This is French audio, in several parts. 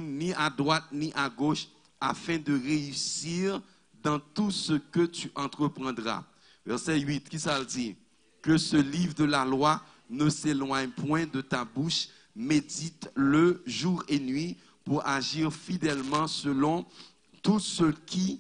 ni à droite ni à gauche, afin de réussir dans tout ce que tu entreprendras. Verset 8, qui ça le dit? Que ce livre de la loi ne s'éloigne point de ta bouche, médite-le jour et nuit pour agir fidèlement selon tout ce qui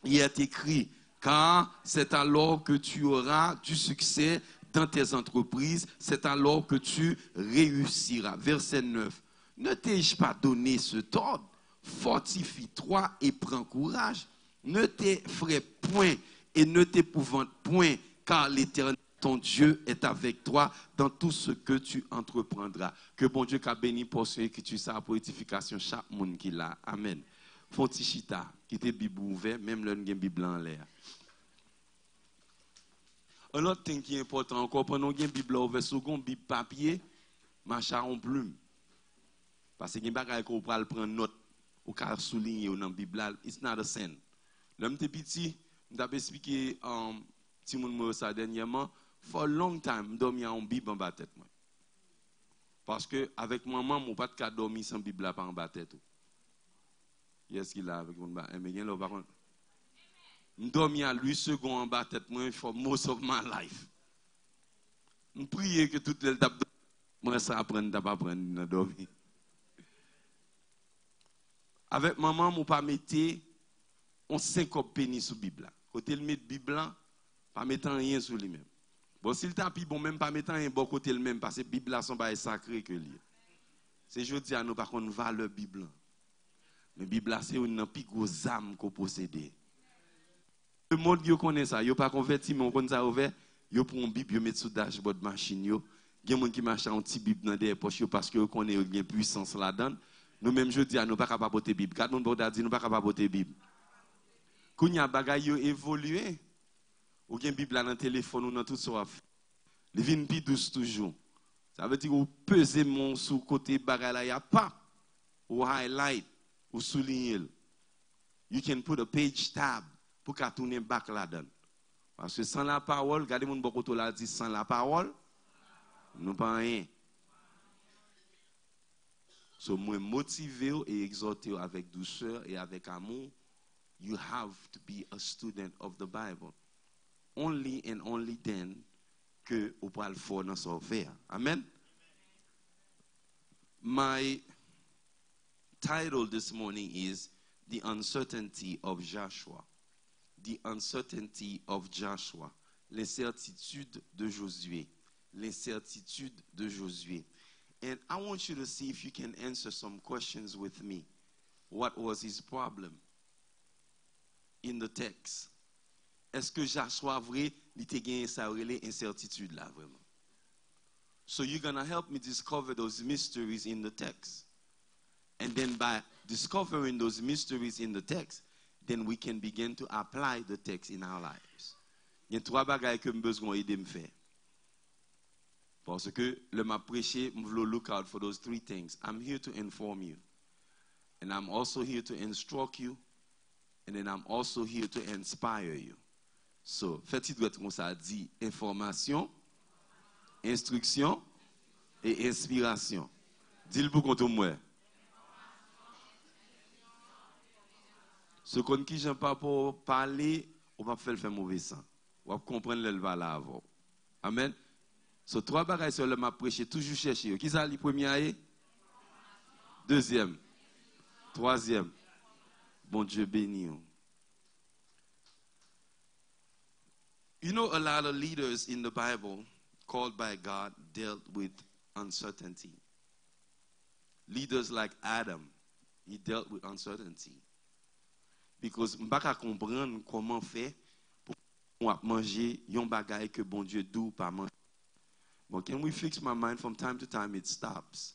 y est écrit, car c'est alors que tu auras du succès dans tes entreprises, c'est alors que tu réussiras. Verset 9. Ne t'ai-je pas donné cet ordre? Fortifie-toi et prends courage. Ne t'effraie point et ne t'épouvante point, car l'Éternel, ton Dieu, est avec toi dans tout ce que tu entreprendras. Que bon Dieu qu'a béni pour ceux qui tu ça pour édification chaque monde qui l'a. Amen. Fontichita, qui était Bible ouvert, même le Bible en l'air. Un autre thing qui est important encore, pendant que Bible ouvert, second Bible papier, machin en plume. Parce que bagay qu'on peut prendre note ou qu'à souligner dans la Bible, it's not a sin. L'homme était petit, m't'a expliqué petit monde ça dernièrement, for a long time, dormi en Bible en bas tête moi. Parce que avec maman, mon pas de dormir sans Bible pas en bas tête. Yes qu'il a avec mon bas, mais bien là par contre. M'dormi à 8 secondes en bas tête moi for most of my life. M'prier que toute le tap moi ça apprendre t'a pas apprendre dormir. Avec maman, mon pas mettre on 50 pénis sur Bible. Côté le mettre Bible, pas mettre rien sur lui-même. Bon, s'il tapis, bon, même pas mettre rien bon côté le même, parce que Bible sont pas sacré que lui. C'est je dis à nous, par contre, valeur Bible. Mais Bible, c'est une plus grosse âme qu'on possède. Le monde qui connaît ça, il pas converti, mais on connaît ça ouvert, il prend une Bible, il met sur dashboard machine. Il y a des gens qui marchent en petit Bible dans des poches parce qu'ils connaissent une puissance là-dedans. Nous-mêmes, je dis à nous, pas capable de porter Bible. Quand nous dit, nous pas capable de porter Bible. Quand il y a des choses évolué, ou bien Bible dans le téléphone ou dans tout ça. Les vins plus douces toujours. Ça veut dire que vous pesez mon sous côté bagay là, il n'y a pas. Ou highlight, ou souligner. You can put a page tab pour qu'à tourner back là-dedans. Parce que sans la parole, regardez mon bokoto là dit sans la parole, nous pas rien. So moi motiver et exhorter avec douceur et avec amour, you have to be a student of the Bible. Only and only then que vous pouvez le faire dans son faire. Amen. My title this morning is The Uncertainty of Joshua. The Uncertainty of Joshua. L'incertitude de Josué. L'incertitude de Josué. And I want you to see if you can answer some questions with me. What was his problem in the text? Est-ce que Joshua vrai, il te gagné ça relé incertitude là vraiment? So you're going to help me discover those mysteries in the text. And then by discovering those mysteries in the text, then we can begin to apply the text in our lives. Il y a trois bagages que je besoin aider me faire. Parce que le m'a prêché, je veux look out for those three things. I'm here to inform you. And I'm also here to instruct you. And then I'm also here to inspire you. So, faites-il doit être comme ça dit information, instruction et inspiration. Dis-le pour contre moi. Ce qu'on qui j'aime pas pour parler, on va faire mauvais sang. On va comprendre le va là avant. Amen. So trois bagages sur le m'a prêché toujours chercher. Qui ça le premier? Deuxième. Troisième. Bon Dieu béni. You know, a lot of leaders in the Bible, called by God, dealt with uncertainty. Leaders like Adam, he dealt with uncertainty. Because je ne peux pas comprendre comment faire pour manger un bagage que bon Dieu doux pas manger. But can we fix my mind from time to time? It stops.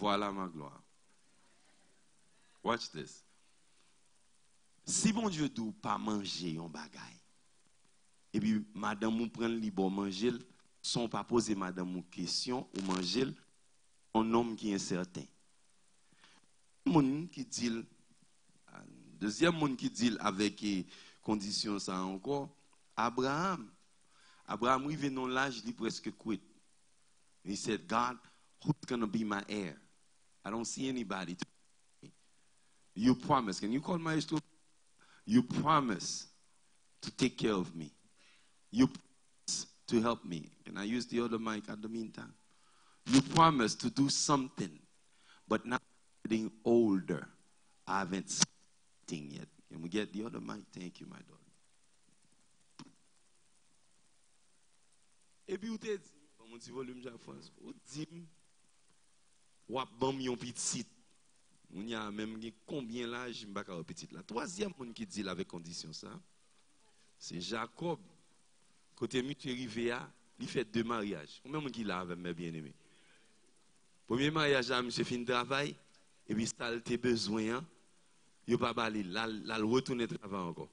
Voilà ma gloire. Watch this. Si bon Dieu dit pas manger un bagay, et puis madame ou prend li bon manger, son pas poser madame ou question ou manger un homme qui est incertain. Moun qui dit deuxième monde qui dit avec condition ça encore, Abraham arrivé dans l'âge il presque quit. He said, God, who's gonna be my heir? I don't see anybody. You promise. Can you call my age? You promise to take care of me. You promise to help me. Can I use the other mic at the meantime? You promise to do something, but now I'm getting older. I haven't seen anything yet. Can we get the other mic? Thank you, my daughter. Et puis, vous te dit, mon petit volume, vous dit, ou a bon yon petit. On y a même combien l'âge, je ne sais pas petit. La troisième monde qui dit avec condition ça, c'est Jacob. Côté mutué arrivé, il fait 2 mariages. Combien de monde qui l'a avec mes bien-aimés? Premier mariage, monsieur fin de travail, et puis ça a besoin, il pas balé, là retourner travail encore.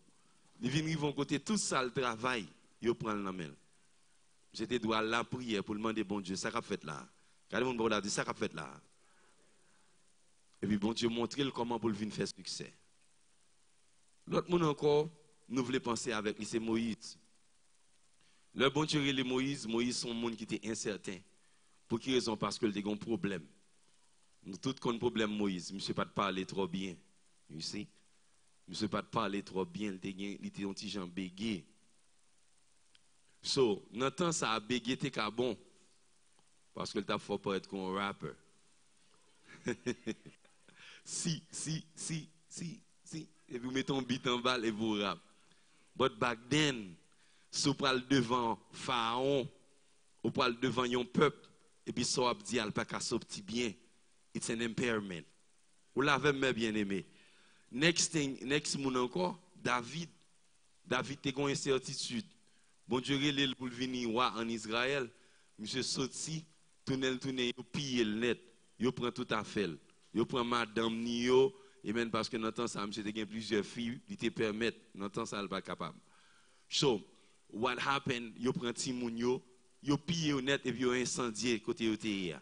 Il vient vont côté tout ça le travail, il prend la main. J'étais droit la prière pour demander bon Dieu, ça qu'a fait là. Quand le monde dit ça qu'a fait là. Et puis bon Dieu montre comment pour venir faire succès. L'autre monde encore, nous voulons penser avec lui, c'est Moïse. Le bon Dieu et Moïse, sont un monde qui était incertain. Pour quelle raison? Parce qu'il a un problème. Nous tous avons un problème Moïse. Monsieur pas de parler trop bien. You see? Monsieur pas de parler trop bien. Il était un petit Jean bégué. So, dans le temps, ça a bégué, t'es bon. Parce que le t'a faut pas être un rapper. Si. Et vous mettez un beat en balle et vous rap. But back then, si vous parlez devant Pharaon, vous parlez devant un peuple, et puis ça vous dit, pas qu'à sortir bien. It's an impairment. Vous l'avez même bien aimé. Next moun encore, David était une incertitude. Bon Dieu, il est pour venir en Israël. Monsieur sorti, tourne, il pille le net. Il prend tout à fait. Il prend madame Nio, et même parce que dans le temps, ça, monsieur, il y a plusieurs filles, il te permet, dans le temps, ça, il n'est pas capable. So, what happened, il prend Timounio, il pille le net et puis il incendié côté OTE.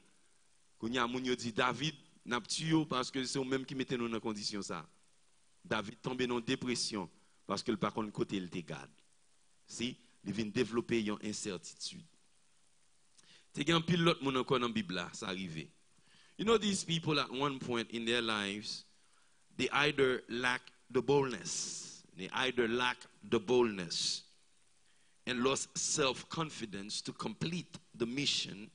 Quand il y a moun dit David, n'a pas tué parce que c'est eux même qui mettait nous dans condition ça. David tombé dans dépression parce que le par contre côté il te garde. Si, il vient développer une incertitude. Tu as un pilote moun encore dans la Bible là, ça arrivé. You know, these people at one point in their lives, they either lack the boldness and lost self-confidence to complete the mission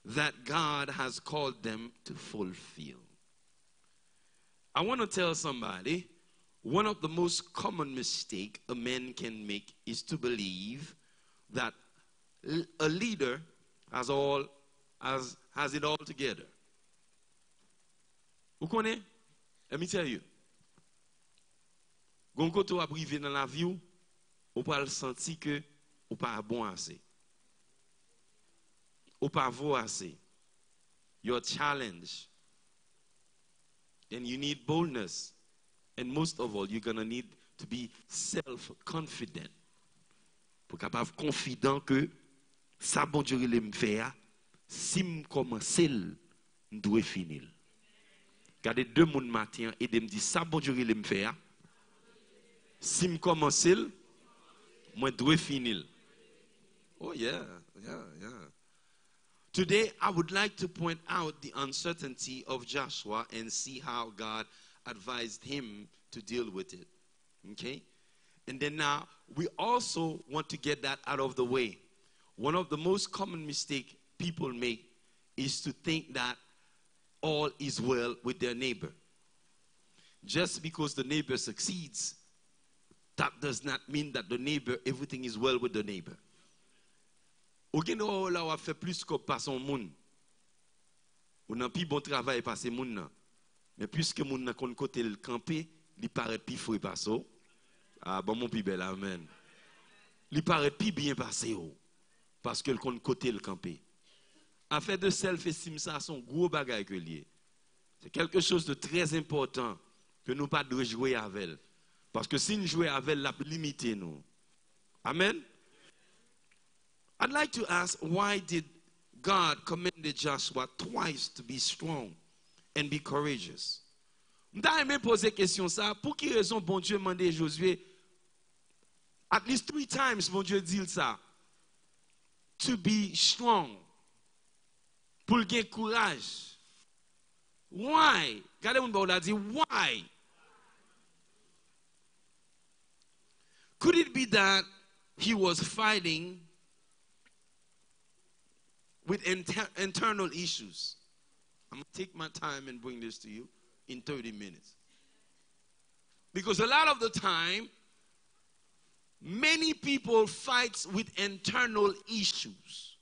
that God has called them to fulfill. I want to tell somebody, one of the most common mistakes a man can make is to believe that a leader has it all together. Vous connaissez? Let me tell you. Quand vous arrivez dans la vie, vous pouvez sentir que vous n'êtes pas bon assez. Vous n'êtes pas bon assez. You're challenged. And you need boldness. And most of all, you're going to need to be self-confident. Pour capable confident que ça bon Dieu le me faire, si me commencer, je dois finir. Regardez 2 moun matin et de me dire ça bon Dieu le me faire. Si me commencer, moi dois finir. Oh yeah. Today I would like to point out the uncertainty of Joshua and see how God advised him to deal with it. Okay? And then now we also want to get that out of the way. One of the most common mistakes people make is to think that all is well with their neighbor. Just because the neighbor succeeds, that does not mean that the neighbor, everything is well with the neighbor. Ou gen ou la ou a fait plus que par son moun. Ou nan pi bon travail par se moun nan. Mais puisque moun nan kon kote le camper, li paraît pi foué par so. Ah bon mon pi bel amen. Li paraît pi bien passé ou. Parce que le kon kote le camper. En fait de self-esteem ça son gros bagay que lié. C'est quelque chose de très important que nous ne pas de jouer avec elle. Parce que si nous jouons avec elle, la limiter nous. Amen. I'd like to ask, why did God commanded Joshua twice to be strong and be courageous? Je vais poser question ça. Pour quelle raison bon Dieu demandé Josué, at least 3 times, bon Dieu dit ça, to be strong, pour gagner courage. Why? Regardez mon a dit, why? Could it be that he was fighting with internal issues? I'm going to take my time and bring this to you in 30 minutes. Because a lot of the time, many people fight with internal issues.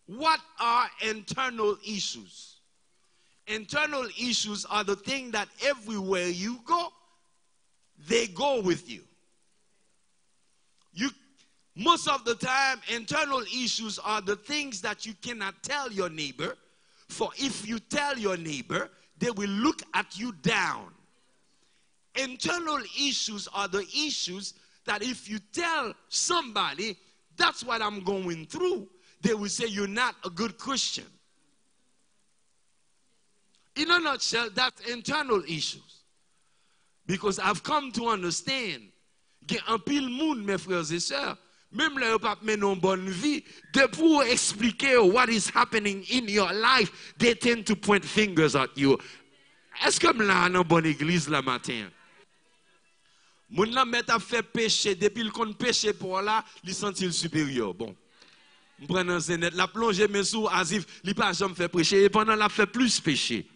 What are internal issues? Internal issues are the thing that everywhere you go, they go with you. Most of the time, internal issues are the things that you cannot tell your neighbor. For if you tell your neighbor, they will look at you down. Internal issues are the issues that if you tell somebody, that's what I'm going through, they will say you're not a good Christian. In a nutshell, that's internal issues. Because I've come to understand, qu'il y a un pile monde, mes frères et sœurs, même là, pas mener une bonne vie, de pour expliquer what is happening in your life, they tend to point fingers at you. Est-ce que là, dans une bonne église, la matin? Moun la met a fait péché, depuis le compte péché pour là, il sentit supérieur. Bon. Je prends un zénet, la plonge mes sous, asif, il pas jamais fait péché, et pendant la fait plus péché.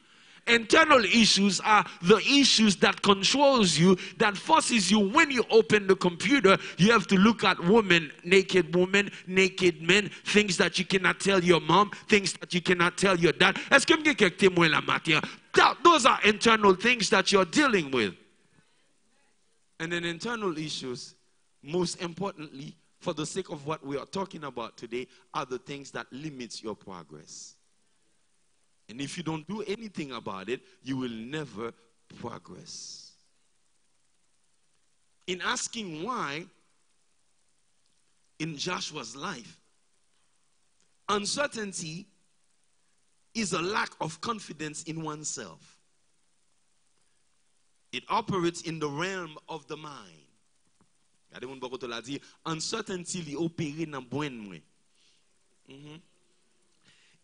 Internal issues are the issues that controls you, that forces you. When you open the computer, you have to look at women, naked men, things that you cannot tell your mom, things that you cannot tell your dad. Est-ce que vous avez témoin la matière? Those are internal things that you're dealing with. And then internal issues, most importantly, for the sake of what we are talking about today, are the things that limit your progress. And if you don't do anything about it, you will never progress. In asking why, in Joshua's life, uncertainty is a lack of confidence in oneself. It operates in the realm of the mind. Uncertainty li opere nan bwen mwen.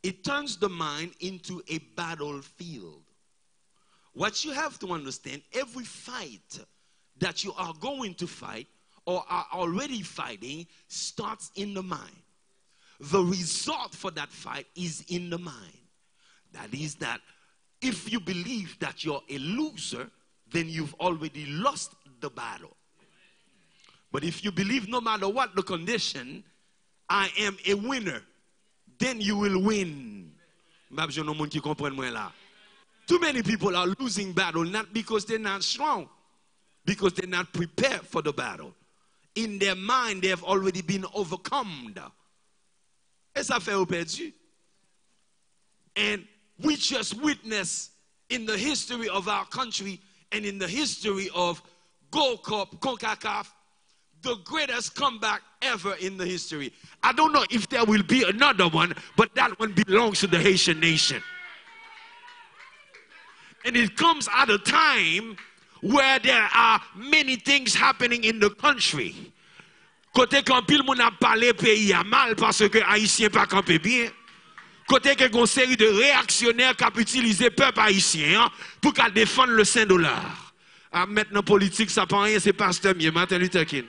It turns the mind into a battlefield. What you have to understand, every fight that you are going to fight or are already fighting starts in the mind. The result for that fight is in the mind. That is that if you believe that you're a loser, then you've already lost the battle. But if you believe no matter what the condition, I am a winner, then you will win. Too many people are losing battle, not because they're not strong, because they're not prepared for the battle. In their mind, they have already been overcome. And we just witnessed in the history of our country and in the history of Gold Cup, CONCACAF, the greatest comeback ever in the history. I don't know if there will be another one, but that one belongs to the Haitian nation. And it comes at a time where there are many things happening in the country. Côté quand pile moun a parlé pays a mal parce que haïtien pas campé bien. Côté que une série de réactionnaires qui ont utilisé le peuple haïtien pour défendre le $5. Maintenant politique ça pas rien, c'est pasteur mieux Martin Luther King.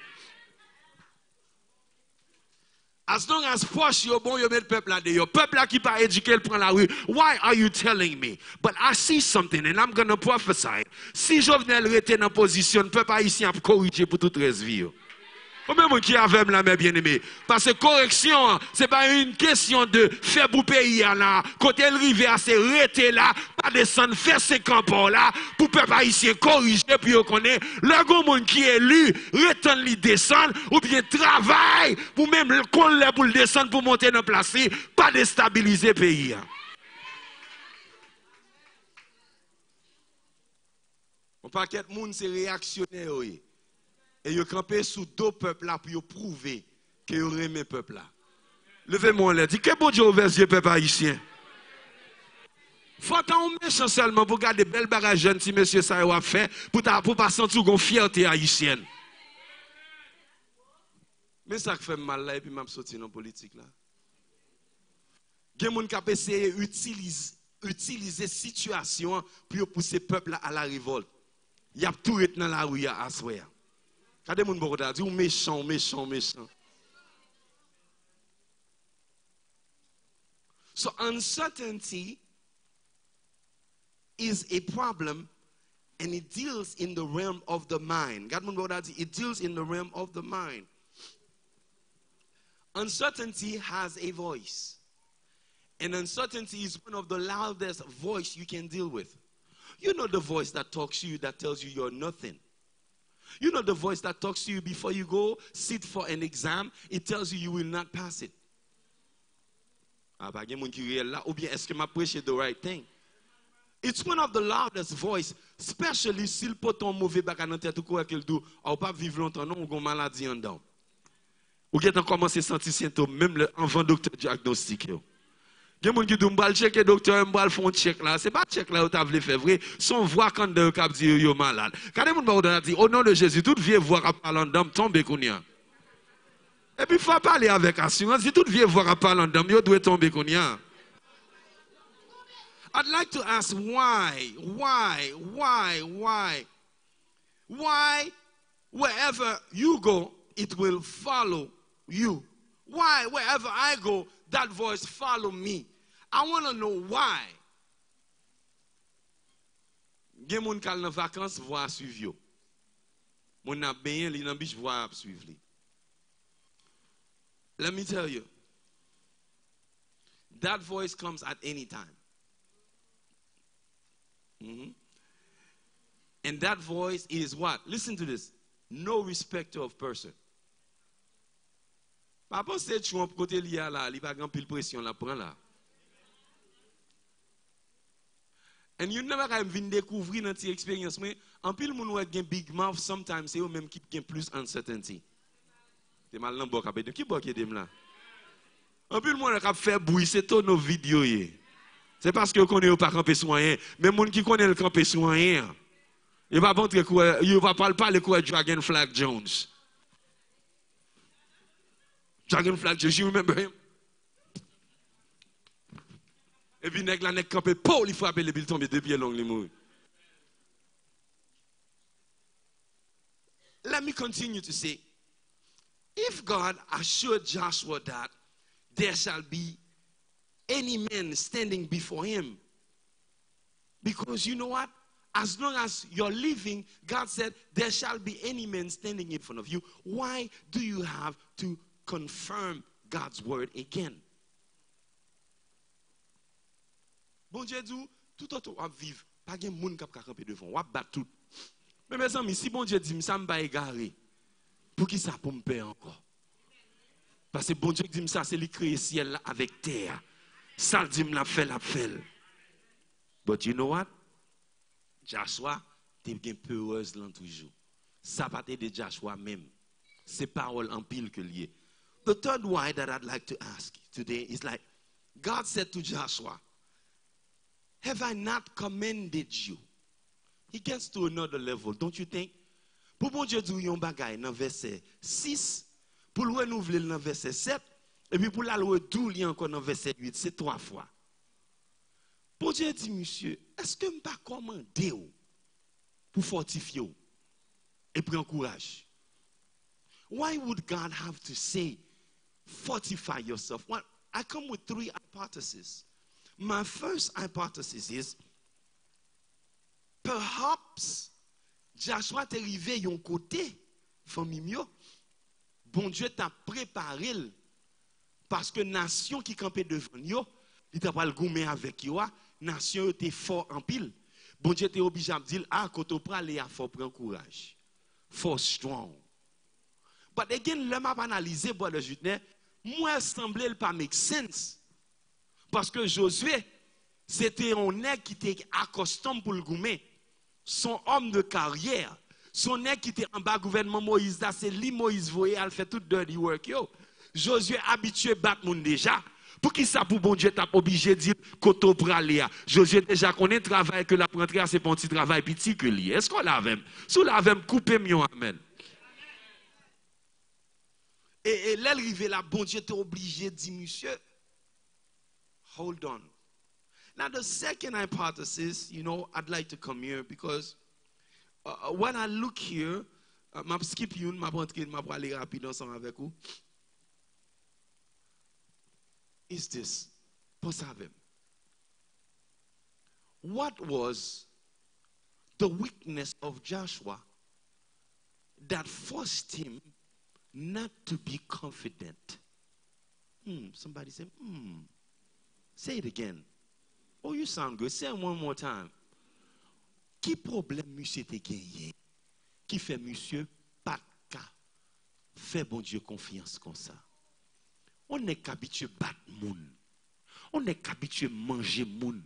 As long as poche yo bon yo met peuple là de yo. Peuple là qui pas éduqué le prend la rue. Why are you telling me? But I see something and I'm going to prophesy. Si Jovenel rete dans position peuple haïtien a corriger pour toute reste vie. Ou même qui avait la main bien aimée. Parce que correction, c'est pas une question de faire pour pays là. Côté le rivière, c'est rester là, pas descendre, faire ces campons là, pour peuple haïtien corriger, puis on connaît. Le grand monde qui est élu, retourne lui descendre, ou bien travail, pour même qu'on l'a pour le descendre, pour monter dans place, pas déstabiliser le pays. paquet de monde c'est réactionnaire. Et ils campé sous deux peuples là pour prouver que ils aiment le peuple là. Levez-moi là, dit que bon Dieu ouvert les peuple haïtien. Faut un méchant seulement pour garder belles bagages jeunes si monsieur ça a fait pour pas sentir une fierté haïtienne. Mais ça fait mal là et puis m'a sorti dans politique là. Il y a des gens qui essayé d'utiliser situation pour pousser le peuple à la révolte. Il y a tout dans la rue à soir. Quand des gens disent méchant, méchant, méchant. So uncertainty is a problem and it deals in the realm of the mind. It deals in the realm of the mind. Uncertainty has a voice. And uncertainty is one of the loudest voice you can deal with. You know the voice that talks to you that tells you you're nothing. You know the voice that talks to you before you go sit for an exam, it tells you you will not pass it. Ou bien est-ce que m'a prêché the right thing? It's one of the loudest voice, especially si le poton mauvais baka dans tête ou quoi qu'il dit, ou pas vivre longtemps non, ou une maladie en dedans. Ou bien t'as commencé à sentir symptômes même avant docteur diagnostic. Il y a des gens qui disent, je checker docteur, je vais faire un check là. Ce n'est pas un check là où tu as fait vrai. Son voix quand tu as dit que tu es malade. Quand les gens disent, au nom de Jésus, toute vieille voix à parler en dame tombe. Et puis il faut parler avec assurance. Si toute vieille voix à parler en dame, il doit tomber. I'd like to ask why, wherever you go, it will follow you. Why, wherever I go, that voice follow me. I want to know why. Gen moun kal nan vacances voix suivre yo. Moun na benyen li nan biche voix suivre li. Let me tell you. That voice comes at any time. And that voice is what? Listen to this. No respecter of person. Papa c'est Trump côté lié là, il va grand pile pression là prend là. And you never can vinn découvrir dans cette expérience mais en pile moun wè gen big mouth sometimes c'est eux même qui gen plus uncertainty. C'est mal nan bok apé qui bok dem là. En pile moun k'ap faire bruit c'est tout nos vidéos yé. C'est parce que connaît pas camper sur rien, mais moun qui connaît le camper sur rien. Il va montrer quoi, il va pas le quoi Dragon Flag Jones. Dragon Flag Jones, you remember him? Et puis nèg la nèg campé, Paul il frappe le bil tomber deux pieds long les mourir. Let me continue to say, if God assured Joshua that there shall be any man standing before him, because you know what? As long as you're living, God said, there shall be any man standing in front of you. Why do you have to confirm God's word again? Bon Dieu dit, tout autre va vivre, pas de monde qui va camper devant, va battre tout. Mais mes amis, si bon Dieu dit, ça me va égarer, pour qui ça pour me payer encore? Parce que bon Dieu dit, ça c'est lui créer ciel avec terre. Ça dit, la fait, la fait. But you know what? Joshua, tu es peureuse là toujours. Ça va être de Joshua même. C'est parole en pile que lié. The third why that I'd like to ask today is like, God said to Joshua, have I not commended you? He gets to another level, don't you think? Pour bon Dieu dire yon bagay dans verset 6, pour le renouveler dans verset 7, et puis pour la redouler encore dans verset 8, c'est 3 fois. Bon Dieu dit, monsieur, est-ce que je ne peux pas commander pour fortifier et prendre courage? Why would God have to say, fortify yourself? Well, I come with 3 hypotheses. My first hypothesis is, perhaps Joshua t'est arrivé yon côté, famille, bon Dieu t'a préparé parce que nation qui campait devant yo, il t'a pas le goumer avec yo, nation était fort en pile. Bon Dieu t'est obligé à dire, ah, quand on prend les faut prendre courage. For strong. But again, le m'a analysé, bon, le jutne, moi, semblait le pas make sense. Parce que Josué, c'était un nègre qui était accostumé pour le goumer. son homme de carrière, son nèg qui était en bas gouvernement Moïse, là, c'est lui Moïse voyait, elle fait tout dirty work. Yo. Josué habitué battre moun déjà. Pour qui ça pour bon Dieu t'a obligé de dire koto praléa. Josué déjà connaît travail que la rentrée c'est un petit travail petit que lui. Est-ce qu'on l'avait? Sous l'avait coupé mieux amen. Et l'arrivée là, bon Dieu t'es obligé de dire monsieur, hold on. Now the second hypothesis, you know, I'd like to come here because when I look here, m'a skip une, m'a rentrer, m'a aller rapide ensemble avec vous. Is this? Pense avec. What was the weakness of Joshua that forced him not to be confident? Somebody say, Say it again. Oh, you sound good. Say it one more time. Qui problème monsieur te gagné? Qui fait monsieur pas qu'à faire bon Dieu confiance comme ça? On n'est qu'habitué battre moun. On n'est qu'habitué manger moun.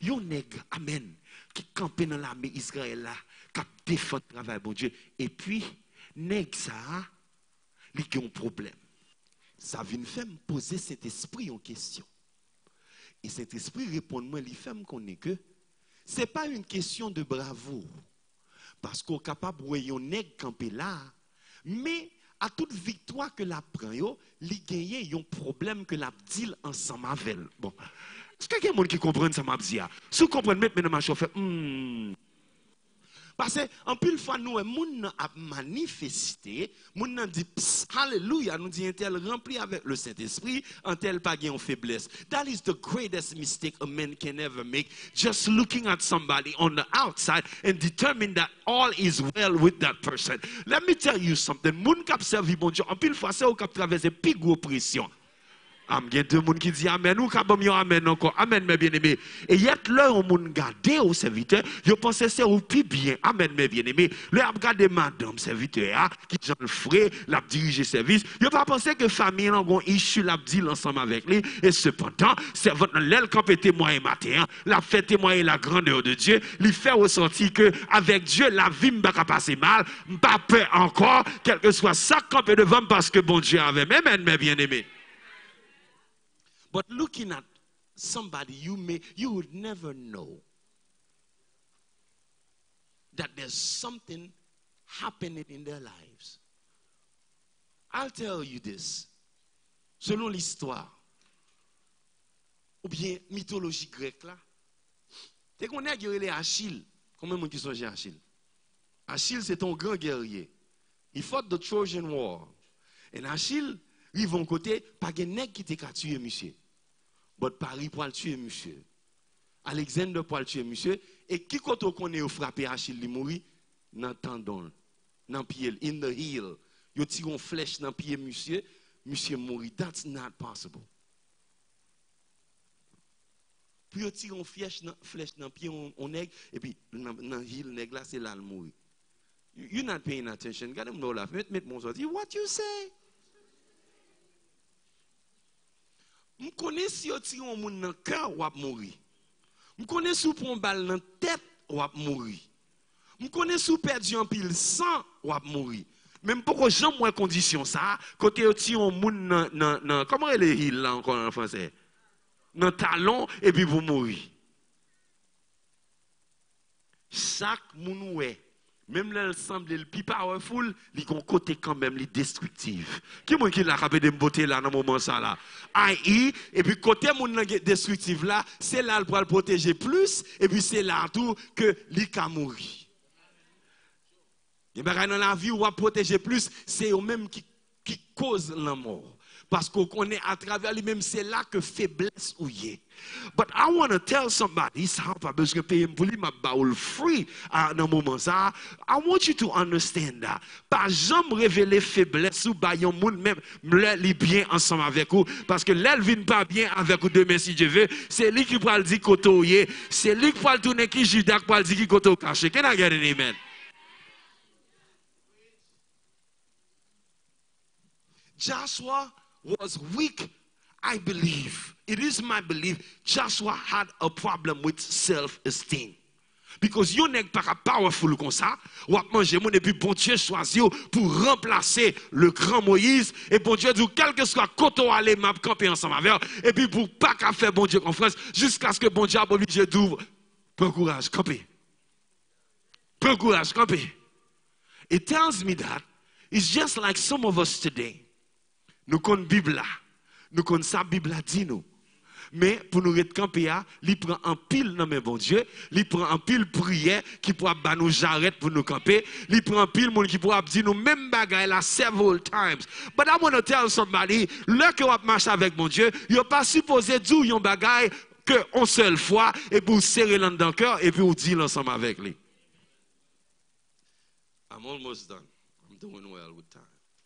Yon nègre, amen, qui campait dans l'armée Israël là, qui défend le travail bon Dieu. Et puis, nègre ça, il y a un problème. Ça vient faire me poser cet esprit en question. Et cet esprit répond moi, il fait me connaître que ce n'est pas une question de bravoure. Parce qu'on est capable de voir un nègre camper là, mais à toute victoire que la prend, il gagne un problème que la deal ensemble avec. Bon. Est-ce qu'il y a quelqu'un qui comprend ça m'a dit? Si vous comprenez maintenant ma chauffeur, parce que en plus fois nous moun a manifesté, moun nan dit alléluia, nous dit un tel rempli avec le Saint-Esprit, un tel pas gain faiblesse. That is the greatest mistake a man can ever make, just looking at somebody on the outside and determine that all is well with that person. Let me tell you something, moun k'ap servi bon Dieu, en plus fois c'est ou k'ap traverser plus gros pression. Il y a deux personnes qui disent Amen, ou kabam yon Amen encore. Amen, mes bien-aimés. Et il y a là où moun gade au serviteur, yo pense c'est ou plus bien. Amen, mes bien-aimés. Là, on regarde madame serviteur, qui Jean le frère, l'a dirigé service. Yo pas penser que famille là gon issue l'a dit ensemble avec lui. Et cependant, servante l'aile quand témoin matin, l'a fait témoigner la grandeur de Dieu, lui fait ressentir que avec Dieu la vie m'pa ka passer mal, m'pa peur encore, quel que soit ça campé devant parce que bon Dieu avait. Amen, mes bien-aimés. But looking at somebody you would never know that there's something happening in their lives. I'll tell you this. Selon l'histoire, ou bien mythologie grecque là, tu connais guerrier Achille. Combien de gens qui sont Achille? Achille c'est un grand guerrier. Il fought the Trojan War. Et Achille, ils vont côté, pas de nèg qui t'a tué monsieur. But Paris pour le tuer monsieur. Alexandre pour le tuer monsieur. Et qui quand on connaît frappé Achille li mourir dans tendon, dans pied, in the heel. Yo tire une flèche dans pied monsieur, monsieur mourir. That's not possible. Puis yo tire une flèche dans pied on nèg et puis dans heel nèg là c'est là le mourir. You're not paying attention. God them know laugh. Met mon sorti. What you say? Je connais si on tire un monde dans le cœur, ou va mourir. Je connais si on prend une balle dans la tête, ou va mourir. Je connais si on perd un pile sang, ou va mourir. Même pourquoi j'ai moins condition ça, quand on tire un monde dans comment est le heel là encore en français? Dans le talon, et puis vous mourir. Chaque monde même là, il semble le plus powerful, il a un côté quand même destructif. Qui est-ce qui l'a capé de me botter là dans ce moment ça là? I.e. et puis côté mon destructif là, c'est là pour le protéger plus, et puis c'est là tout que il a mourir. Et bien dans la vie, on va protéger plus, c'est eux même qui cause la mort. Parce qu'on connaît à travers lui-même, c'est là que faiblesse ou y est. But I want to tell somebody, ça pas besoin de payer pour lui, ma baoul free dans moment ça. I want you to understand that. Pas jamais révéler faiblesse ou bayon moun même les bien ensemble avec vous. Parce que l'elle vient pas bien avec vous demain si Dieu veut. C'est lui qui va le dire koto yé. C'est lui qui va le tourner qui Judas qui va le dire qui koto caché. Can I get an amen? Joshua was weak, I believe. It is my belief. Joshua had a problem with self-esteem. Because you n'est pas powerful comme ça. Ou à manger mon et puis bon Dieu choisit pour remplacer le grand Moïse. Et bon Dieu dit, quel que soit quand on allait m'a camper ensemble avec. Et puis pour pas qu'à faire bon Dieu confiance jusqu'à ce que bon Dieu a obligé d'ouvrir. Prends courage, camper. Prends courage, camper. It tells me that it's just like some of us today. Nous connaissons Bible là. Nous connaissons sa Bible là dit nous. Mais pour nous camper, il prend un pile dans mes bon Dieu, il prend un pile prière qui pourra nous jarrette pour nous camper, il prend un pile monde qui pourra dire nous même bagaille là several times. But I want to tell somebody, là que vous marchez avec mon Dieu, il pas supposé dire yon bagaille que une seule fois et pour serrer dans le cœur et puis vous dire ensemble avec lui. I'm almost done. I'm doing well with time.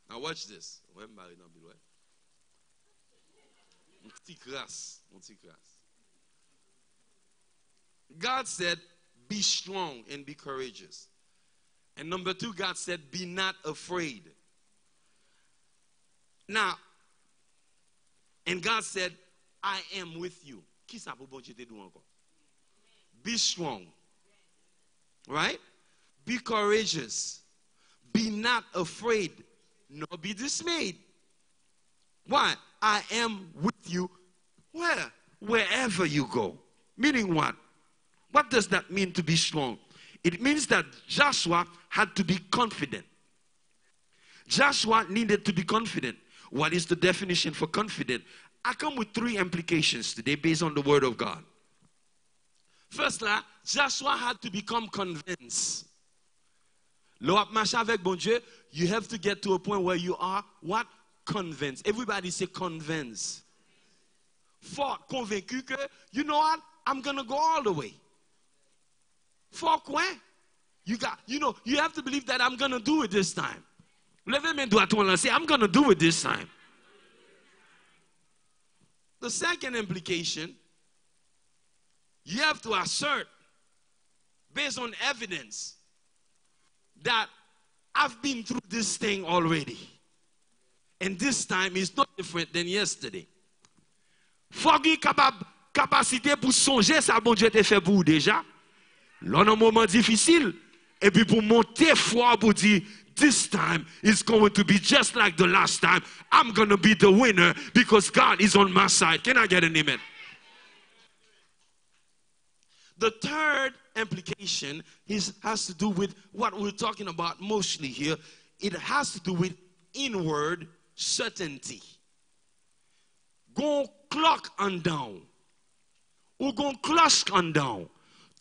Now watch this. God said, be strong and be courageous. And number 2, God said, be not afraid. Now, and God said, I am with you. Qui ça pour bon Dieu te dit encore? Be strong. Right? Be courageous. Be not afraid, nor be dismayed. Why? I am with you where? Wherever you go. Meaning what? What does that mean to be strong? It means that Joshua had to be confident. Joshua needed to be confident. What is the definition for confident? I come with 3 implications today based on the word of God. First, Joshua had to become convinced. L'op marche avec bon Dieu, you have to get to a point where you are what? Convinced. Everybody say convinced. Fort convaincu que, you know what? I'm going to go all the way. Fort quoi? You have to believe that I'm going to do it this time. Levez mes doigts tout say, I'm going to do it this time. The second implication, you have to assert, based on evidence, that I've been through this thing already. And this time is not different than yesterday. Faut qu'il capacité pour songer ça bon Dieu t'a fait pour vous déjà. Là un moment difficile et puis pour monter foi pour dire this time is going to be just like the last time. I'm going to be the winner because God is on my side. Can I get an amen? The third implication has to do with what we're talking about mostly here. It has to do with inward certainty. Gon clock on down. Ou gon cloche on down.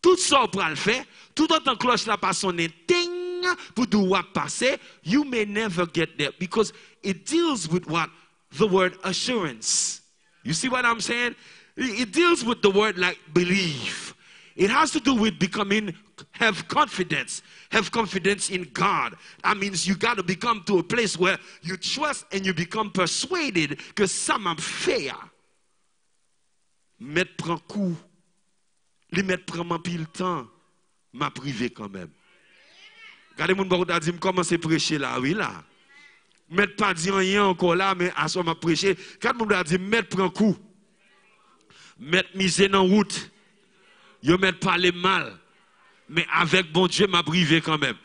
Tout ça pour le faire, tout autant cloche la pas sonner ting pour doit passer, you may never get there because it deals with what? The word assurance. You see what I'm saying? It deals with the word like believe. It has to do with have confidence in God. That means you got to become to a place where you trust and you become persuaded que ça m'a fait. Mettre prend coup, les mettre prend pile temps, m'a privé quand même. Regardez mon bon dit commencer prêcher là, oui là. Mettre pas dire rien encore là, mais à ce m'a prêcher. Quand mon dit mettre prend coup, mettre misé dans route. Yo met parler mal, mais avec bon Dieu m'a privé quand même.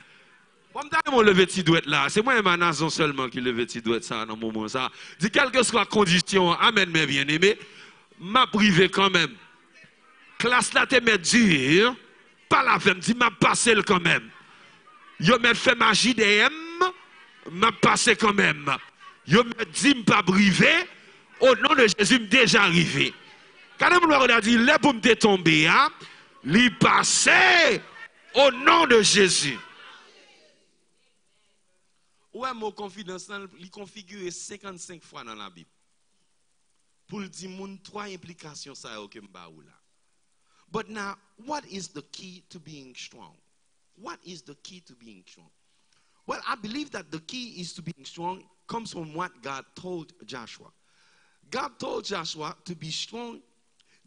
Bon, mon levé ti doit être là. C'est moi et ma nation seulement qui levé ti doit être ça dans moment ça. Dit quelle que soit la condition, amen mes bien-aimés, m'a privé quand même. Classe là te met dur, pas la peine, dit m'a passé quand même. Yo met fait magie DM, m'a passé quand même. Yo me dit m'pas privé, au nom de Jésus m'est déjà arrivé. Quand on a dit, les pour me tomber, li passé au nom de Jésus. Ouais, mon confidence, il configure 55 fois dans la Bible. Pour dire, mon 3 implications, ça est là. But now, what is the key to being strong? What is the key to being strong? Well, I believe that the key is to being strong comes from what God told Joshua. God told Joshua to be strong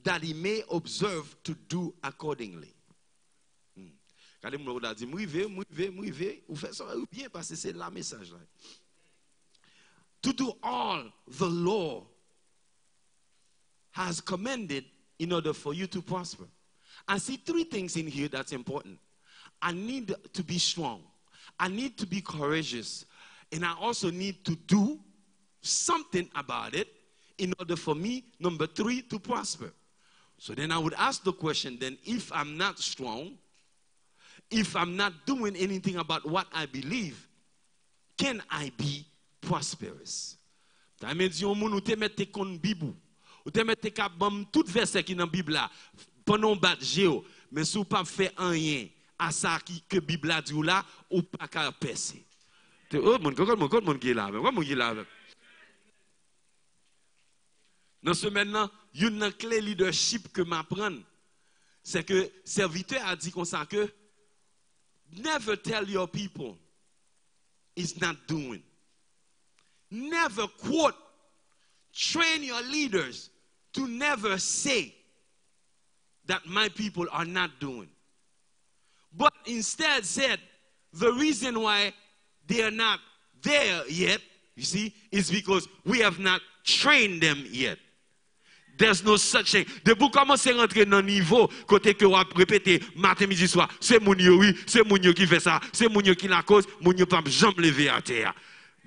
that he may observe to do accordingly. Quand on a dit, mouive, vous faites ça bien parce que c'est la message là. To do all the law has commanded in order for you to prosper. I see three things in here that's important. I need to be strong. I need to be courageous. And I also need to do something about it in order for me, number three, to prosper. So then I would ask the question, then if I'm not strong, if I'm not doing anything about what I believe, can I be prosperous? Ça veut dire que vous te mettez contre Bible, vous te mettez comme tout verset qui dans la Bible là, pendant battre géo, mais si vous pas fait rien à ça que Bible a dit là, ou pas qu'à percer. Oh mon qui est là, mon qui est là. Dans ce maintenant, une clé leadership que m'apprend, c'est que serviteur a dit comme ça que never tell your people is not doing. Never quote, train your leaders to never say that my people are not doing. But instead said, the reason why they are not there yet, you see, is because we have not trained them yet. There's no such thing. Depuis vous commencez à rentrer dans le niveau, côté que vous répétez matin, midi, soir, c'est mon yo, oui, c'est mon yo qui fait ça, c'est mon yo qui la cause, mon yo pas jamais lever à terre.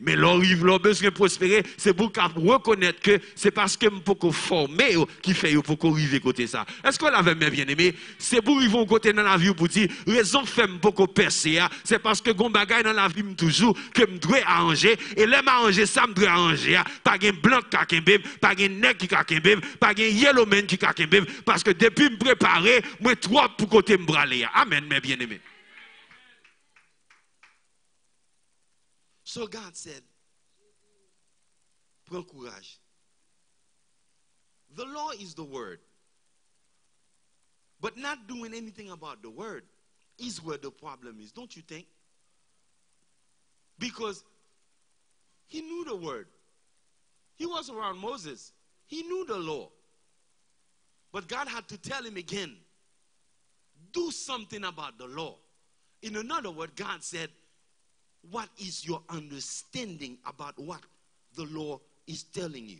Mais l'arrive, leur besoin de prospérer, c'est pour reconnaître que c'est parce que je peux former qui fait pour arriver côté ça. Est-ce que vous l'avez bien aimé? C'est pour arriver côté dans la vie pour dire, raison fait pour percer, c'est parce que gon bagay dans la vie toujours que je dois arranger, et là m'arranger ça me dois arranger, pas un blanc qui kakembem, pas un nèg qui kakembem, pas un yellow man qui kakembem, parce que depuis me préparer, moi trop pour côté me braler. Amen, mes bien-aimés. So God said, prends courage. The law is the word. But not doing anything about the word is where the problem is, don't you think? Because he knew the word. He was around Moses. He knew the law. But God had to tell him again, do something about the law. In another word, God said, what is your understanding about what the law is telling you?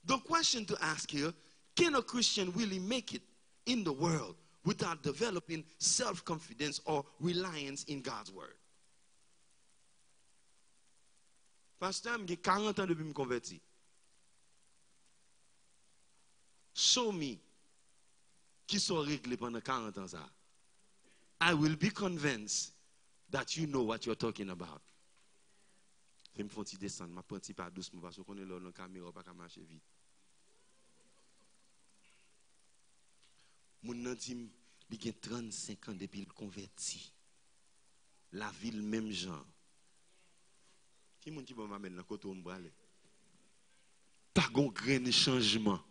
The question to ask here, can a Christian really make it in the world without developing self-confidence or reliance in God's word? Pasteur, j'ai 40 ans depuis me converti. Show me qui sont réglés pendant 40 ans ça. I will be convinced that you know what you're talking about. Je me fais descendre, je prends un petit pas doucement parce qu'on est là dans la caméra, pas marcher vite. Mon nom dit, il y a 35 ans depuis qu'il converti. La ville, même genre. Qui est-ce qui va m'amener dans le côté où je vais aller? Pas de grain changement.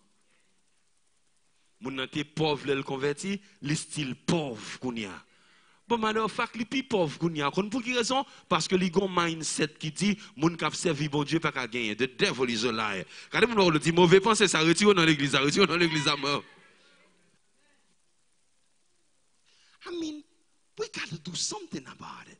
Mon nom est pauvre, le converti, le style pauvre qu'on y a. Bon, matter of fact, les plus pauvres qu'on y a. Pour quelle raison? Parce que les gens ont un mindset qui dit, moun k'ap servi bon Dieu pas qu'à gagner. The devil is a liar. Quand on le dit, mauvais pensée, ça retire dans l'église, à mort. I mean, we got to do something about it.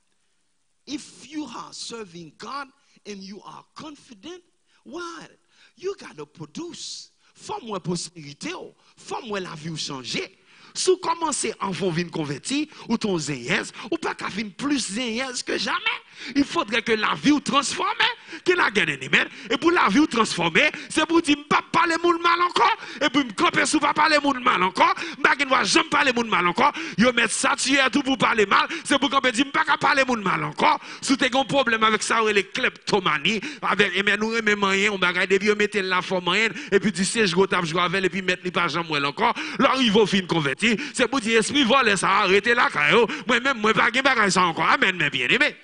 If you are serving God and you are confident, what? You got to produce. Femme prospérité, femme la vie changer. Si vous commencez à venir convertir, ou ton zéyez, ou pas qu'à venir plus zéyez que jamais, il faudrait que la vie vous transforme, que la guerre et pour la vie vous transformer, c'est pour dire, pas parler moun mal encore, et puis me camper sous pas parler moun mal encore, je ne vais jamais parler moun mal encore, yo mettre ça tuer tout pour parler mal, c'est pour camper dire, pas parler moun mal encore, si tu as un problème avec ça, les kleptomanie, avec, et bien nous remet moyen, on bagaille de vie, mettre la forme moyenne, et puis du siège gros tape, je avec, et puis mettre les pas jamais encore, là, il va finir convertir. C'est pour dire, esprit volé, ça arrêtez là, moi-même, moi, pas de ça encore. Amen, mes bien-aimés.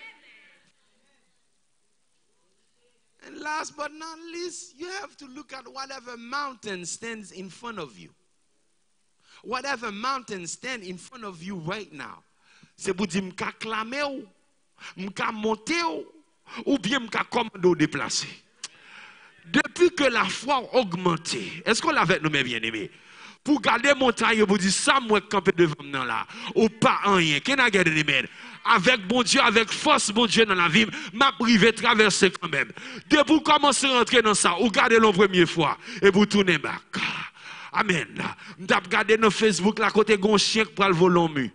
And last but not least, you have to look at whatever mountain stands in front of you. Whatever mountain stands in front of you right now. C'est pour dire, m'ka clamer ou, m'ka monter ou bien m'ka commander ou déplacer. Depuis que la foi a augmenté, est-ce qu'on l'avait nous, mes bien-aimés? Pour garder montagne, vous dites ça, moi, camper devant nous là, ou pas rien. Qu'est-ce que vous avez? Avec bon Dieu, avec force, bon Dieu dans la vie, m'a privé traverser quand même. Dès que vous commencez à rentrer dans ça, ou gardez la première fois, et vous tournez back. Amen. M't'a regardé dans Facebook là côté gon chien qui pral voler mu.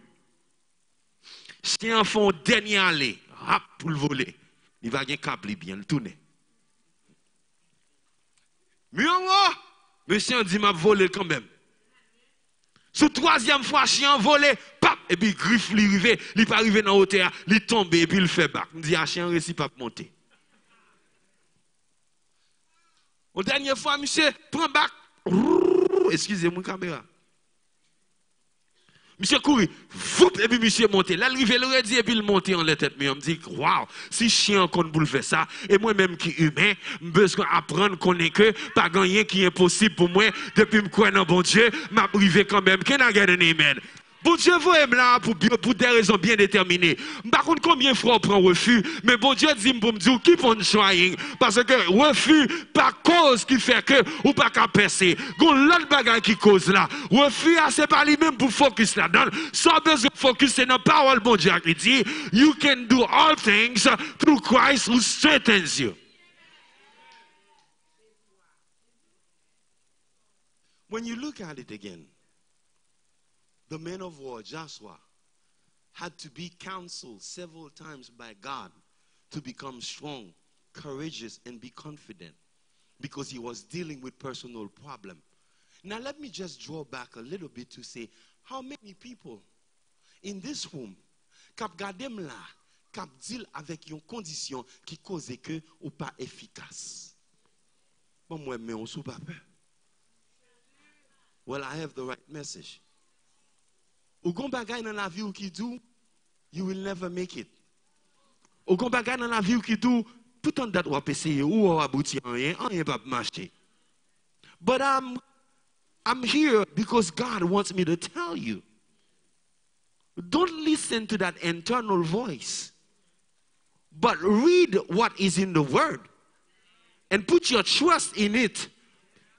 Chien font dernier aller, rap pour le voler. Il va gen cap li bien le tourner. Mieux monsieur dit m'a volé quand même. Sous troisième fois chien volé, pap et puis griffe li rivé, li pas arrivé dans hauteur, li tombe et puis il fait back. Me dit chien réussi pas monter. Au dernière fois monsieur prend back. Excusez-moi caméra. Monsieur courir, et puis monsieur monter. Là, il le dit et puis il monte en la tête. Mais on me dit, waouh, si chien qu'on peut faire ça, et moi-même qui humain, je besoin apprendre qu'on est que pas rien qui est impossible pour moi. Depuis que je crois dans bon Dieu, m'a privé quand même. Can I get an amen? Bon Dieu, vous êtes là pour des raisons bien déterminées. Par contre, combien de fois on prend refus, mais bon Dieu dit pour me dire, keep on trying. Parce que refus, pas cause qui fait que, ou pas qu'à percer. Gon l'autre bagage qui cause là. Refus, c'est pas lui-même pour focus là-dedans. Sans besoin de focus, c'est dans la parole, bon Dieu qui dit, you can do all things through Christ who strengthens you. When you look at it again, the man of war, Joshua, had to be counseled several times by God to become strong, courageous, and be confident because he was dealing with personal problems. Now, let me just draw back a little bit to say, how many people in this room cap gadem la, cap deal avec une condition qui cause que ou pas efficace? Bon, moi, mais on sou pas peur. Well, I have the right message. Ou gon bagay dans la vie ou qui dit, you will never make it. Ou gon bagay dans la vie ou qui dit, tout en date ou essayer ou ou aboutir rien pas marcher. But I'm here because God wants me to tell you. Don't listen to that internal voice. But read what is in the word and put your trust in it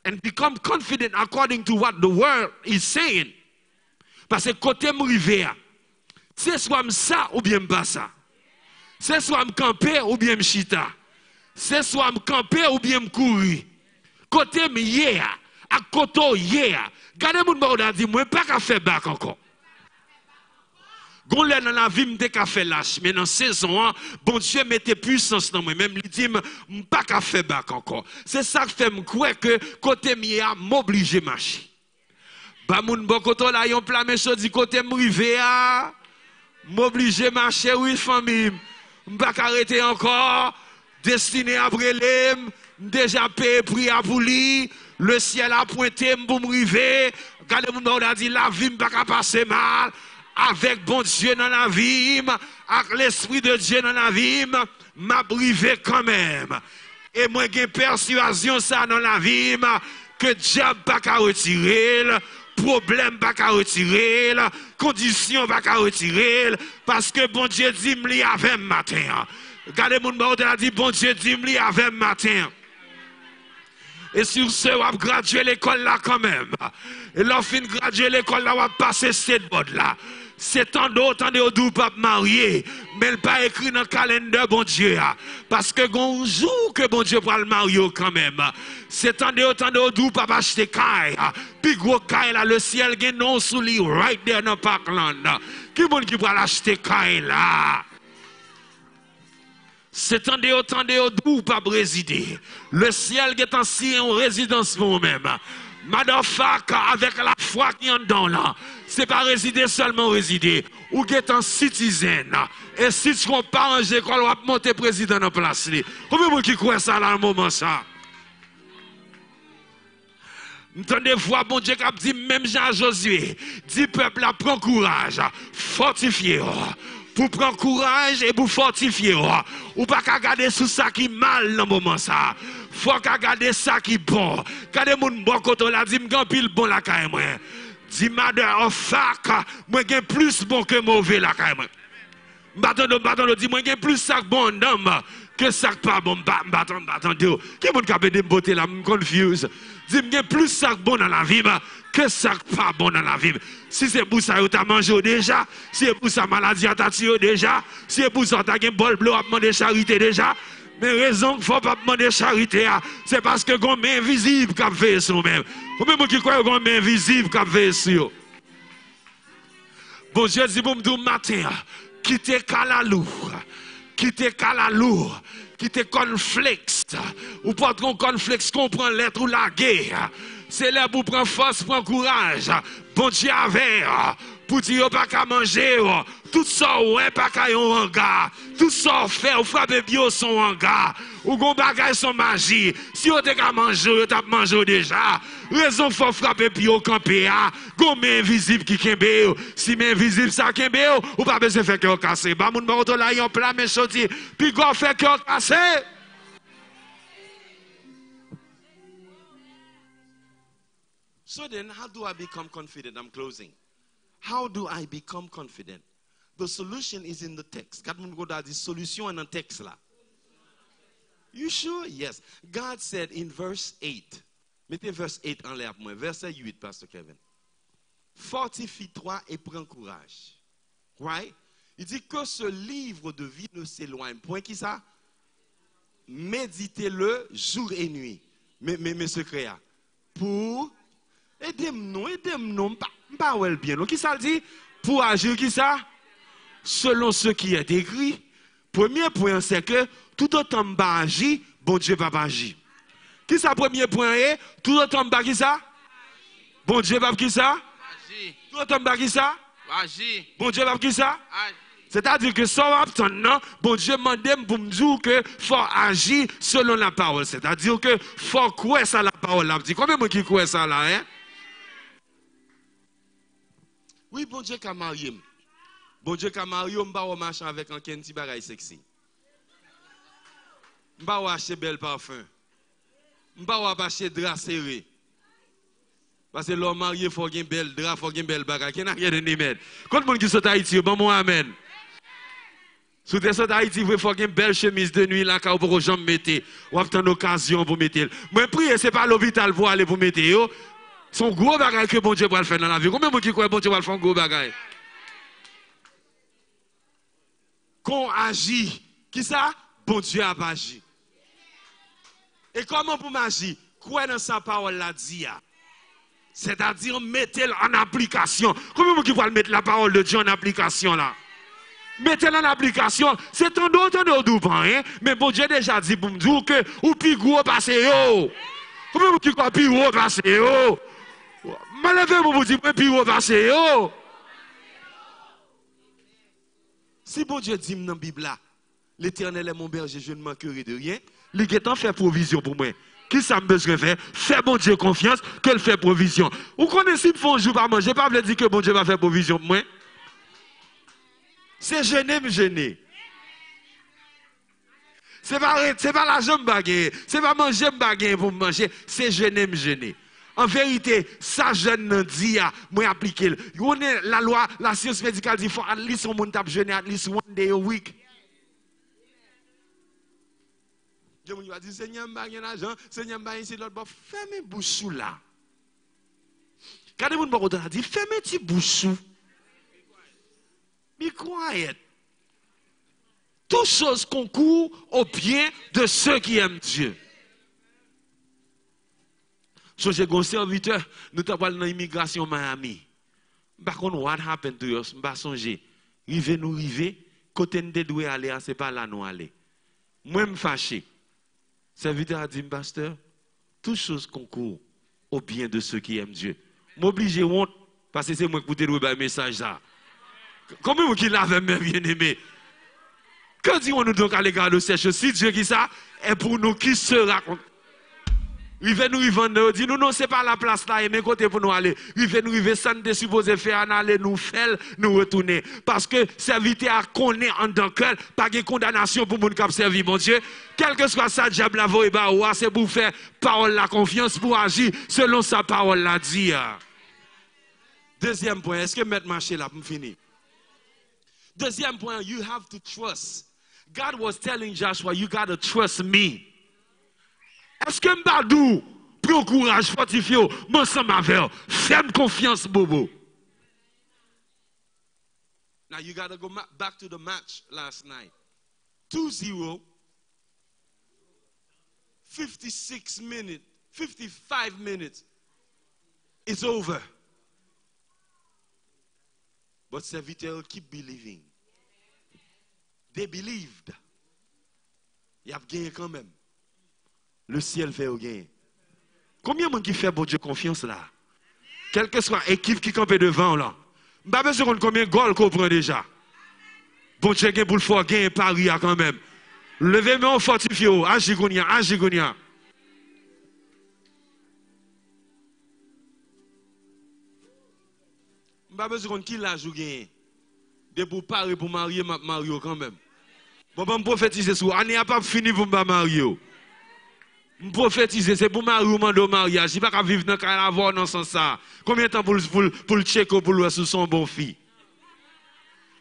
and become confident according to what the word is saying. Parce que côté m'rivé, c'est soit ça ou bien pas ça. C'est soit m'camper ou bien m'chita. C'est soit m'camper ou bien m'courir. Côté m'yé, à côté yé. Gardez moun ba ou da dit moi pas qu'à faire back encore. Gon lè dans la vie m'te ka fait lâche, mais dans saison bon Dieu mette puissance dans moi même lui dit m'pas ka faire back encore. C'est ça qui fait m'croire que côté m'yé m'oblige marcher. Ba moun bon koto la yon plat me chodi côté m'rivé a m'oblige marcher oui famille m'pas arrêter encore destiné à brûler déjà payé prix à pouli le ciel a pointé pour m'rivé regardez moun ba dit la vie m'pas ka passer mal avec bon Dieu dans la vie avec l'esprit de Dieu dans la vie m'a privé quand même et moi j'ai persuasion ça dans la vie que diable pas ka retirer problème pas qu'à retirer, condition pas qu'à retirer, parce que bon Dieu dit m'li avec matin. Regardez mon monde a dit bon Dieu dit m'li avec matin. Et sur ce, on va graduer l'école là quand même. Et l'enfin graduer l'école là, on va passer cette board là. C'est tant d'autres d'où pas marié, mais il pas écrit dans le calendrier bon Dieu. Parce que un jour que bon Dieu va le marier quand même. C'est tant d'où pas acheter caille. Puis gros caille là, le ciel gagne non sous lui, right there dans Parkland. Qui bon qui va l'acheter caille là? C'est tant d'où pas résider. Le ciel est ainsi en résidence pour vous-même. Motherfucker, avec la foi qui est dedans là, c'est pas résider seulement résider. Ou est un citizen. Et si tu ne pas en école, on va monter président en place. Combien de gens qui croient ça là, à un moment ça? Entendez voix bon Dieu qui a dit, même Jean Josué, dit peuple là, prends courage, fortifiez. Pour prendre courage et pour fortifier. Ou pas qu'à garder sous ça qui mal dans le moment ça. Faut qu'à garder ça qui bon. Gardez mon bon côté là, dit m'gan pile bon la caille moi. Dis mother of fuck, moi gen plus bon que mauvais la caille moi. M'attends dit moi gen plus ça bon d'homme que ça pas bon m'attends qui mon capé de beauté là me confuse. Dis m'gen plus ça bon dans la vie que ça pas bon dans la vie. Si c'est pour ça tu as mangé déjà, si c'est pour ça maladie t'a tué déjà, si c'est pour ça tu as un bol bleu à demander charité déjà. Mais raison qu'il ne faut pas demander charité, c'est parce que gon main invisible qui a fait sur nous-mêmes. Combien de gens qui croient qu'on est invisible qui veille sur? Bon Dieu dit pour me dire matin, quittez Kalalou, quittez Kalalou, quittez Conflex, ou pas qu'on Conflex comprend l'être ou la guerre. C'est là pour prendre force, prendre courage. Bon Dieu avait, pour dire pas qu'à manger, tout ça ouais pas qu'à yon hangar, tout ça fait ou frapper bio son hangar, ou gon bagay son magie. Si on te qu'à manger, on t'a mangé déjà. Raison faut frapper bio camper a, gon mais invisible qui kembe. Si mais invisible ça kembe ou pas besoin faire cœur cassé. Ba moun ba auto là yon plat mais choti, puis go fait cœur cassé. So then, how do I become confident? I'm closing. How do I become confident? The solution is in the text. God will go down the solution in the text là. You sure? Yes. God said in verse 8. Mettez verse 8 en l'air pour moi. Verset 8, Pastor Kevin. Fortifie-toi et prends courage. Right? Il dit que ce livre de vie ne s'éloigne. Point qui ça? Méditez-le jour et nuit. Mes secrets. Pour aidez-moi, pas well bien. Qui ça dit? Pour agir qui ça? Selon ce qui est écrit. Premier point, c'est que tout autant m'ba agir, bon Dieu va pas agir. Qui ça premier point est? Tout autant m'ba qui ça? Bon Dieu va qui ça? Agir. Tout autant m'ba qui ça? Agir. Bon Dieu va qui ça? Agir. C'est-à-dire que ça va non, bon Dieu m'a demandé pour me dire que faut agir selon la parole. C'est-à-dire que faut croire ça la parole là. Combien de gens qui croient ça là, hein? Oui, bon Dieu qu'a marié. Bon Dieu qu'a marié, m'ba au marché avec un petit bagay sexy. M'ba ou acheter bel parfum. M'ba ou acheter drap serré. Parce que l'homme marié faut gen bel drap, faut gen bel bagay. Qui n'a rien de mettre. Quand monde qui saute Haïti, bon moi amen. Sous des sautes Haïti, il faut gen belle chemise de nuit là car pour jamais mettre. Ou avoir une occasion pour mettre. Moi prier c'est pas l'hôpital pour aller pour mettre yo. Son gros bagay que bon Dieu va le faire dans la vie. Combien de gens qui croient bon Dieu va le faire un gros bagay? Qu'on agit. Qui ça? Bon Dieu a agi. Et comment pour m'agir? Quoi dans sa parole la dit? C'est-à-dire mettez-le en application. Combien de gens qui vont mettre la parole de Dieu en application là? Mettez-le en application. C'est tant d'autres hein? Mais bon Dieu déjà dit pour me dire que ou plus gros passé yo. Combien de gens qui croient plus gros passé yo? Malheureusement pour vous dire plus gros passé yo. Si bon Dieu dit dans la Bible là, l'Éternel est mon berger, je ne manquerai de rien. Il est fait provision pour moi. Qui ça me besoin faire? Fais bon Dieu confiance qu'elle fait provision. Vous connaissez si font jour par manger, pas veut dire que bon Dieu va faire provision pour moi. C'est jeûner, me jeûner. C'est pas l'argent me baguer, c'est pas manger me baguer pour me manger, c'est jeûner, me jeûner. En vérité, ça jeûne dit moi appliquer. La loi, la science médicale dit faut at least on monte à jeûner at least one day a week. Je me dis Seigneur m'a gagné l'argent, Seigneur m'a ici l'autre bord, fermez bouche là. Quand les gens me dit fermez ti bouche. Be quiet. Toutes choses concourent au bien de ceux qui aiment Dieu. So j'ai un serviteur, nous t'avons parlé dans l'immigration Miami. Par contre, what happened to us? M'ba songer. Rive nous rive, côté nous devons aller, c'est pas là nous aller. Moi me fâché. Serviteur a dit, pasteur, toutes choses concourent au bien de ceux qui aiment Dieu. M'oblige honte parce que c'est moi qui vous déroule le message là. Combien qui l'avait même bien aimé? Que dit-on nous donc à l'égard de ces choses? Si Dieu qui ça est pour nous, qui sera contre? Rive nous dit nous non c'est pas la place là et mes côtés pour nous aller. Rive ça nous supposé faire aller nous faire nous retourner parce que serviteur a connaît en tant que pas de condamnation pour moun qui servi mon Dieu. Quel que soit ça diable la voix ba c'est pour faire parole la confiance pour agir selon sa parole la dit. Deuxième point, est-ce que mettre marché là pour finir? Deuxième point, you have to trust. God was telling Joshua, you got to trust me. Est-ce que m'badou prend courage fortifié m'ensemble avec fais confiance bobo. Now you got to go back to the match last night. 2-0 56 minutes, 55 minutes. It's over. But serviteurs keep believing. They believed. Il y a gagné quand même. Le ciel fait au gain. Combien de monde qui fait bon Dieu confiance là? Quelle que soit l'équipe qui campe devant là. Je ne sais pas besoin de combien de goals qu'on prend déjà. Bon Dieu pour le faire gagner Paris quand même. Levez-moi fortifié. Agigounia, agigounia. Je ne sais pas besoin de qui l'a joué. De pour Paris pour marier Mario quand même. Bon, je prophétiser sur année n'a pas fini pour me marier. Je prophétiser, c'est pour Mario mando mariage. Il ne va pas vivre dans le carnaval dans ce sens. Combien de temps pour le checker pour le sous son bon fille?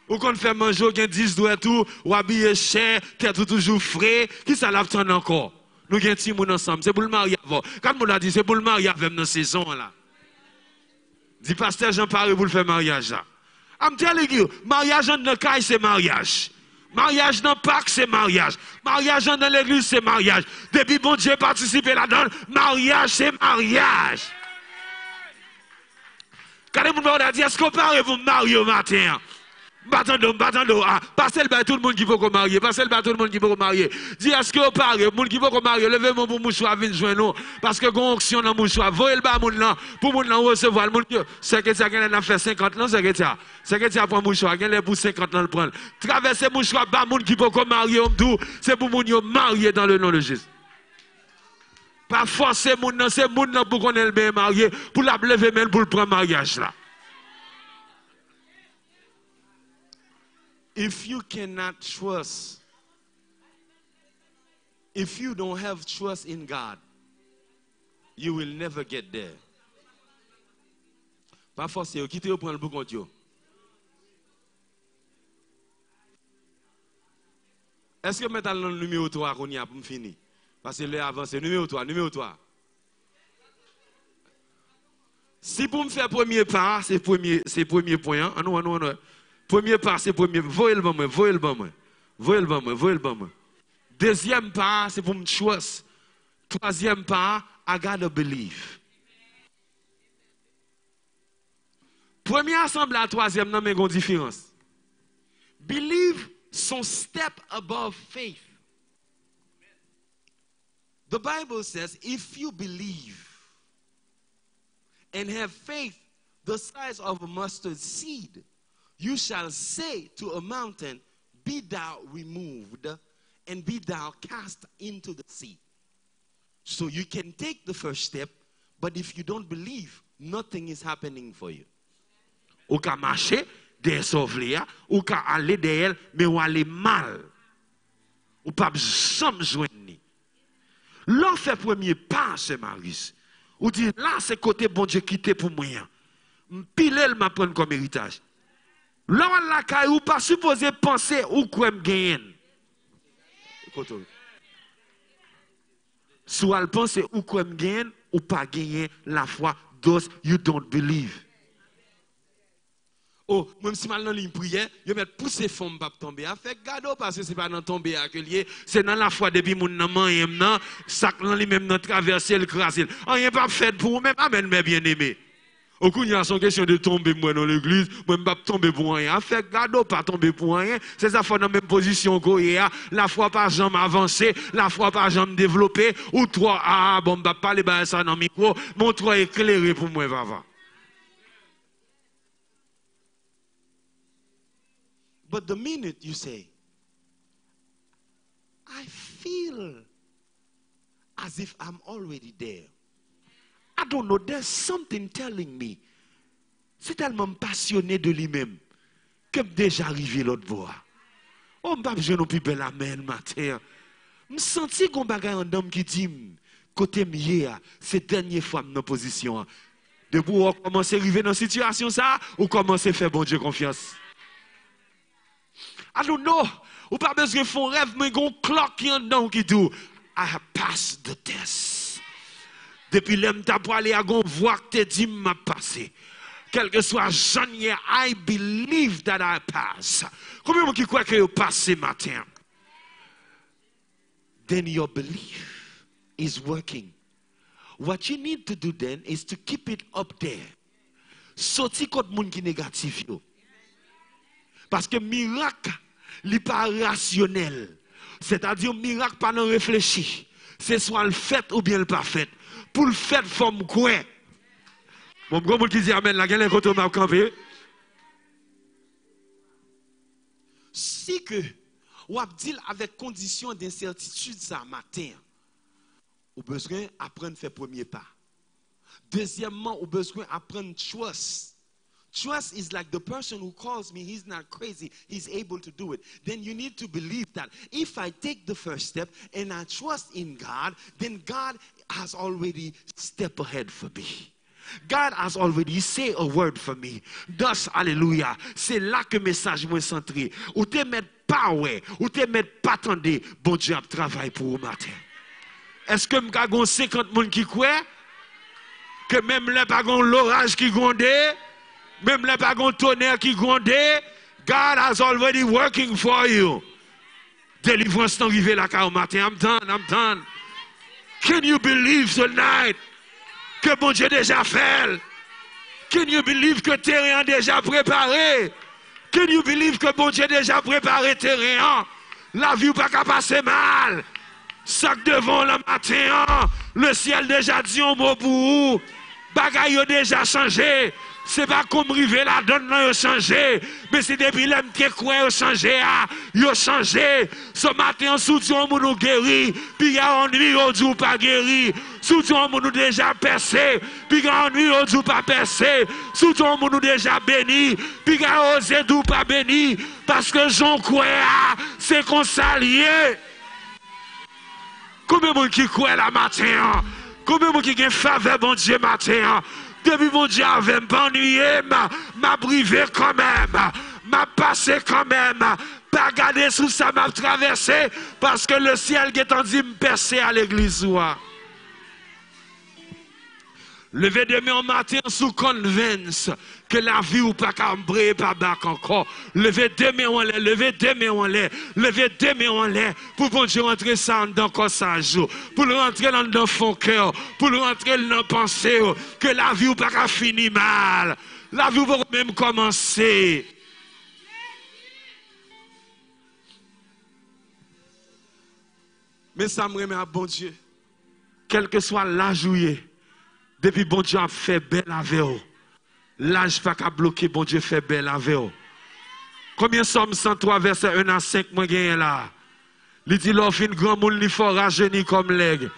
Ou qu'on fait manger, on 10 doigts tout, ou habiller cher, tête toujours frais, qui ça l'attend encore? Nous avons un petit monde ensemble, c'est pour le mariage. Quand on a dit, c'est pour le mariage avec dans saison là. Dit pasteur Jean Paré pour le faire mariage là. I'm telling you, mariage dans le caille c'est mariage. Mariage dans le parc c'est mariage. Mariage dans l'église c'est mariage. Depuis bon Dieu participe là-dedans, mariage c'est mariage. Quand on a dit, est-ce qu'on parle pour marier au matin? Batando, passez le bas tout le monde qui veut qu'on marie, passez le bas tout le monde qui veut qu'on marie. Dis est-ce que vous parlez, le monde qui veut qu'on marie, levez-moi pour mouchoir, venez joindre nous, parce que gon action dans mouchoir, voyez le bas moun là, pour moun là recevoir, le monde qui, secrétaire qui a fait 50 ans, secrétaire prend mouchoir, qui a pour 50 ans le prendre. Traverser mouchoir, bas moun qui veut qu'on marie, c'est pour moun yo marier dans le nom de Jésus. Pas forcer moun nan, c'est moun là pour qu'on ait le bien marié, pour la lever même pour le prendre mariage là. If you cannot trust, if you don't have trust in God, you will never get there. Pas forcément, quittez au prendre pour compte. Est-ce que maintenant le numéro 3 qu'on y a pour finir? Parce que le avance, numéro 3, numéro 3. Si pour me faire premier pas, c'est premier point. Ah non, non, non. Premier pas, c'est premier. Voyez le bon, voyez le bon. Voyez le bon, voyez le bon. Deuxième pas, c'est pour me trust. Troisième pas, I gotta believe. Premier assemblée à troisième, non, mais il y a une différence. Believe son step above faith. The Bible says, if you believe and have faith the size of a mustard seed, you shall say to a mountain, be thou removed, and be thou cast into the sea. So you can take the first step, but if you don't believe, nothing is happening for you. Ou ka marcher, des sauver, ou ka aller derrière, mais ou aller mal. Ou pas jamais joindre. L'on fait premier pas, c'est Marius. Ou dit, là, c'est côté bon Dieu quitté pour moi. Pile, elle m'a pris comme héritage. Là, on la caille, ou pas supposé penser ou quoi me gagne. Soit elle pense ou quoi me gagne, ou pas gagner la foi, those you don't believe. Oh, même si mal dans ligne prière, je vais pousser femme pas tomber. Fait gado parce que c'est pas dans tomber à lié, c'est dans la foi depuis mon nan nan, sac dans lui même dans traverser le craser. Rien pas fait pour même amen mes bien-aimés. Au coup il y a son question de tomber moi dans l'église, moi pas tomber pour rien. Fait gado pas tomber pour rien, c'est ça faut dans même position qu'on y a, la foi pas jamais avancer, la foi pas jamais développer ou toi ah bon pas parler ba ça dans micro, mon toi éclairé pour moi va. But the minute you say, I feel as if I'm already there. I don't know, there's something telling me. C'est tellement passionné de lui-même que déjà arrivé l'autre voie. Oh, m'pas besoin non plus belle amen matin. Me senti qu'on bagay un homme qui dit côté mié c'est dernière fois dans position. Depuis on commence à arriver dans situation ça ou commencer à faire bon Dieu confiance. I don't know. Ou pas besoin de faire rêve, mais il y a un clock qui est dedans qui dit I have passed the test. Depuis l'homme t'a parlé à gon voix que te dit m'a passé. Quel que soit Jean-Nier, I believe that I pass. Combien de gens qui croient que vous passez matin? Then your belief is working. what you need to do then is to keep it up there. Sorti contre moun qui négatif yo. Parce que miracle, n'est pas rationnel. C'est-à-dire miracle pas non réfléchi. C'est soit le fait ou bien le pas fait. Pour le fait, il faut me croire. Bon, comme qui dit amen, la gueule côté m'a campé. Si que ou a dit avec condition d'incertitude ça matin, ou besoin apprendre à faire premier pas. Deuxièmement, ou besoin apprendre trust. Trust is like the person who calls me, he's not crazy, he's able to do it. Then you need to believe that if I take the first step and I trust in God, then God has already stepped ahead for me. God has already said a word for me. Thus, hallelujah, c'est là que le message est centré. Ou te met pas ouais, ou te met pas attendre, bon Dieu a travaillé pour vous matin. Est-ce que m'ka gon 50 moun qui croient que même là pas gon l'orage qui gronde? Même là, pas de tonnerre qui gronde, God has already working for you. Délivrance n'est arrivée là au matin. I'm done. Can you believe tonight que bon Dieu déjà fait? Can you believe que terrain déjà préparé? Can you believe que bon Dieu déjà préparé terrain? La vie pas qu'à passer mal. Sac devant le matin, le ciel déjà dit un mot pour vous. Bagaille a déjà changé. C'est pas comme river la donne là, il a changé. Mais c'est depuis l'homme qui croit, il a changé. Il a changé. Ce matin, sous on nous guéri. Puis il y a un nuit, on dit pas guéri. Sous on nous déjà percé. Puis il y a un nuit, on dit pas percé. Sous on nous déjà béni. Puis il y a osé d'où pas béni. Parce que j'en crois, c'est qu'on s'allie. Combien de monde qui croit la matin? Combien de monde qui a faveur, bon Dieu, matin? Depuis mon Dieu avait m'ennuyé, m'a privé quand même, m'a passé quand même, pas garder sous ça, m'a traversé, parce que le ciel est en dit me percer à l'église. Levez demain matin sous convence que la vie ou pas cambré pas bac encore. Levez demain on l'est, levez demain on l'est, levez demain on l'est pour bon Dieu rentrer ça dans quoi ça joue, pour le rentrer dans le fond cœur, pour le rentrer dans pensée que la vie ou pas finir mal. La vie va même commencer. Mais ça me remet à bon Dieu. Quel que soit l'âge où il est. Depuis bon Dieu a fait belle avec vous. L'âge pas qu'à bloquer, bon Dieu fait belle avec vous. Combien Somme 103 verset 1 à 5 moi gagne là? Il dit l'offre une grand monde li fort rajeuni comme l'aigle.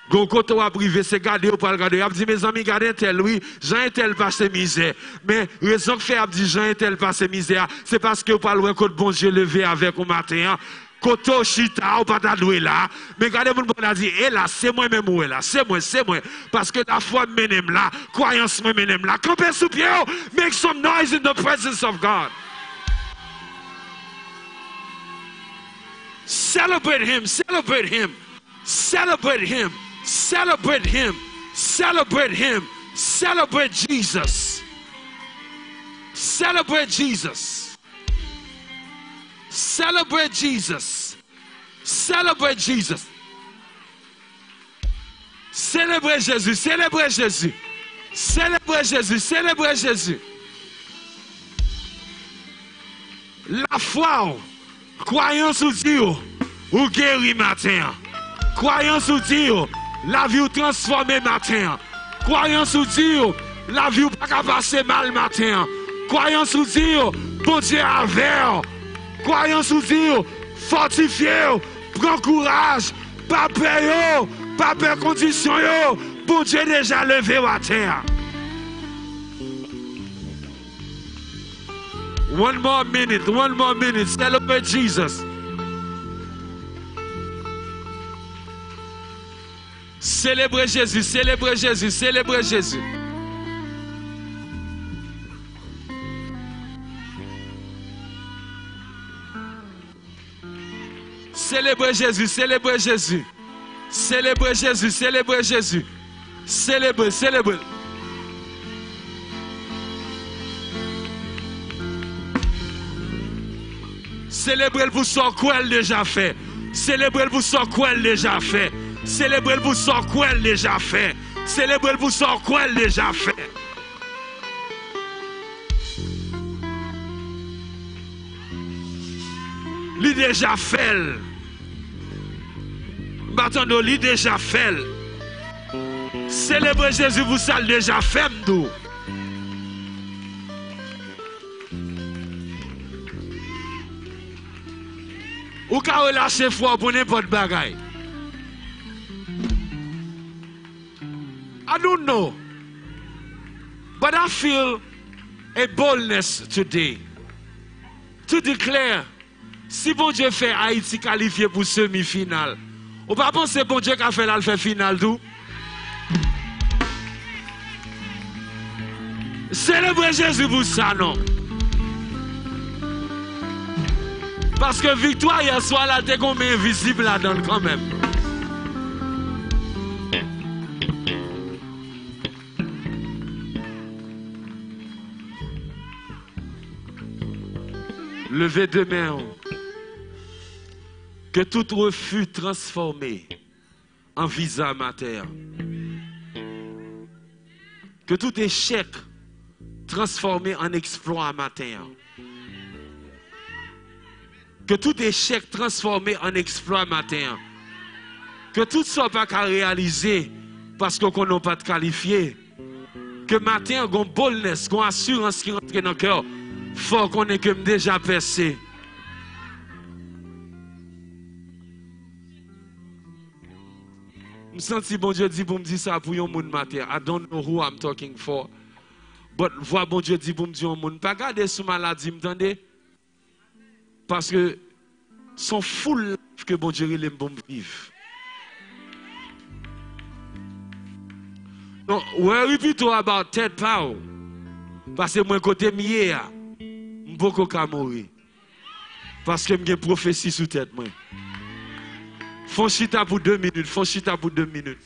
Gon côté a privé c'est garder ou pas regarder. A dit mes amis gardez tel oui, Jean tel passe misère. Mais raison que fait a dit Jean tel passe misère, c'est parce que ou pas loin côté bon Dieu levé avec au matin. Koto chita ou pas doué là, mais regardez mon bon a dit et là c'est moi même ou là, c'est moi parce que la foi menem là, croyance menem là. Campez sous pied, make some noise in the presence of God. Celebrate him, celebrate him, celebrate him, celebrate him, celebrate him, celebrate Jesus. Celebrate Jesus. Celebrate Jesus. Celebrate Jesus. Célébrez Jésus. Célébrez Jésus. Célébrez Jésus. Célébrez Jésus. La foi, croyance ou Dieu, ou guéri matin. Croyance ou Dieu, la vie ou transformée matin. Croyance ou Dieu, la vie ou pas passer mal matin. Croyance ou Dieu, bon Dieu avec. Croyance sous Dieu, fortifiez, prends courage, pas peur condition, bon Dieu déjà levé à terre. One more minute, celebrate Jesus. Célébrez Jésus, célébrez Jésus, célébrez Jésus. Célébrez Jésus, célébrez Jésus. Célébrez Jésus, célébrez Jésus. Célébrez, célébrez. Célébrez pour ce qu'elle déjà fait. Célébrez pour ce qu'elle déjà fait. Célébrez pour ce qu'elle déjà fait. Célébrer pour ça quoi elle déjà fait. Li déjà fait. M'attendons, li déjà fait. Célébrer Jésus pour ça déjà fait m'dou. Ou ka relâcher foi pour n'importe bagaille. I don't know. But I feel a boldness today to declare si bon Dieu fait Haïti qualifié pour semi-finale. Ou pas penser bon Dieu qu'a fait là le fait finale tout. Célébrer Jésus pour ça non. Parce que victoire hier soir là t'es comme invisible là-dedans quand même. Levez deux mains. Que tout refus transformé en visa mater. Que tout échec transformé en exploit mater. Que tout échec transformé en exploit matin. Que tout ça pas qu'à réaliser parce qu'on n'a pas de qualifié. Que matin, qu'on boldness, qu'on assurance qui rentre dans le cœur. Faut qu'on ait comme déjà percé. Je sens bon Dieu dit pour me dire ça pour un monde matin. I don't know who I'm talking for. But vois bon Dieu dit pour me dire un monde. Pas garder sous maladie, m'entendez? Parce que son full que bon Dieu l'aime pour vivre. Donc, worry plutôt about Ted Powell. Parce que moi côté mié, beaucoup qu'à mourir. Parce que j'ai prophétie sous tête moi. Font chita pour 2 minutes, font chita pour 2 minutes.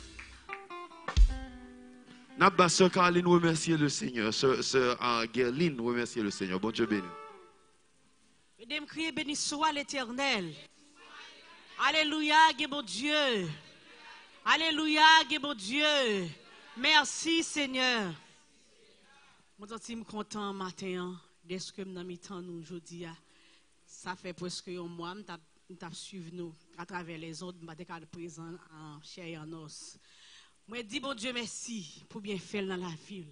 N'a sœur Caroline remercier le Seigneur, sœur Gerline remercier le Seigneur. Bon Dieu béni. Mesdames, criez béni soit l'Éternel. Alléluia, bon Dieu. Alléluia, bon Dieu. Merci Seigneur. Je suis content matin de ce que nous avons nous aujourd'hui. Ça fait presque un mois que nous avons suivi nous à travers les autres, nous avons présent en chair et en os. Je dis bon Dieu merci pour bien faire dans la ville.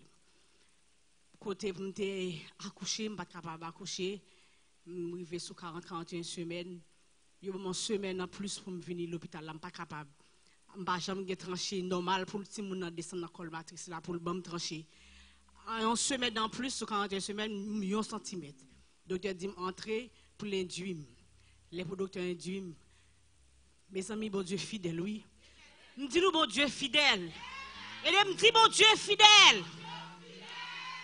Côté pour me accoucher, je ne suis pas capable d'accoucher. Je suis arrivé sous 40-41 semaines. Il y a une semaine en plus pour me venir à l'hôpital. Je ne suis pas capable. Je ne suis pas tranché normal pour le petit monde descendre dans la colmatrice là pour le bon trancher. En semaine en plus, sous 41 semaines, 1 cm. Le docteur dit entrer pour l'induire. Les docteurs induire. Mes amis, bon Dieu fidèle, oui. Je dis nous, bon Dieu fidèle. Et je me dis, bon Dieu fidèle.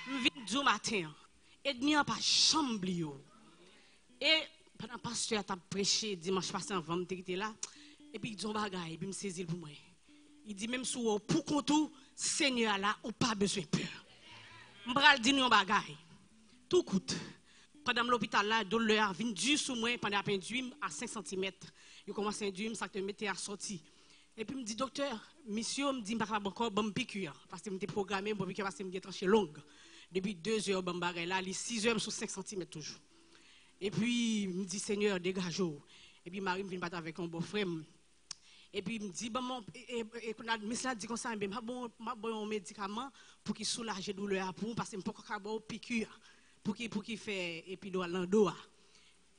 Je viens du matin. Et je n'ai pas chambre. Et pendant que le pasteur a prêché dimanche passé avant de me là, et puis il dit un bagage, et puis il me saisit pour moi. Il dit même si vous pour compte Seigneur là, ou pas besoin de peur. Je vais dire un bagage. Tout coûte. Pendant l'hôpital là, douleur vient du sous moi pendant un induit à 5 cm. Il commence à induire, ça te mettait à sortir. Et puis il me dit docteur, monsieur me dit pas encore bon piqûre parce que me programmé bon piqûre parce que me tranché longue. Depuis 2 heures bon bagage là, les 6 heures sur 5 cm toujours. Et puis, il me dit, Seigneur, dégage-vous. Et puis, Marie me vient battre avec un beau-frère. Et puis, il me dit, bon, mais cela dit comme ça, je bon un médicament pour qu'il soulage la douleur pour parce que je ne peux pas avoir une piqûre pour qu'il fait épidural dans le dos.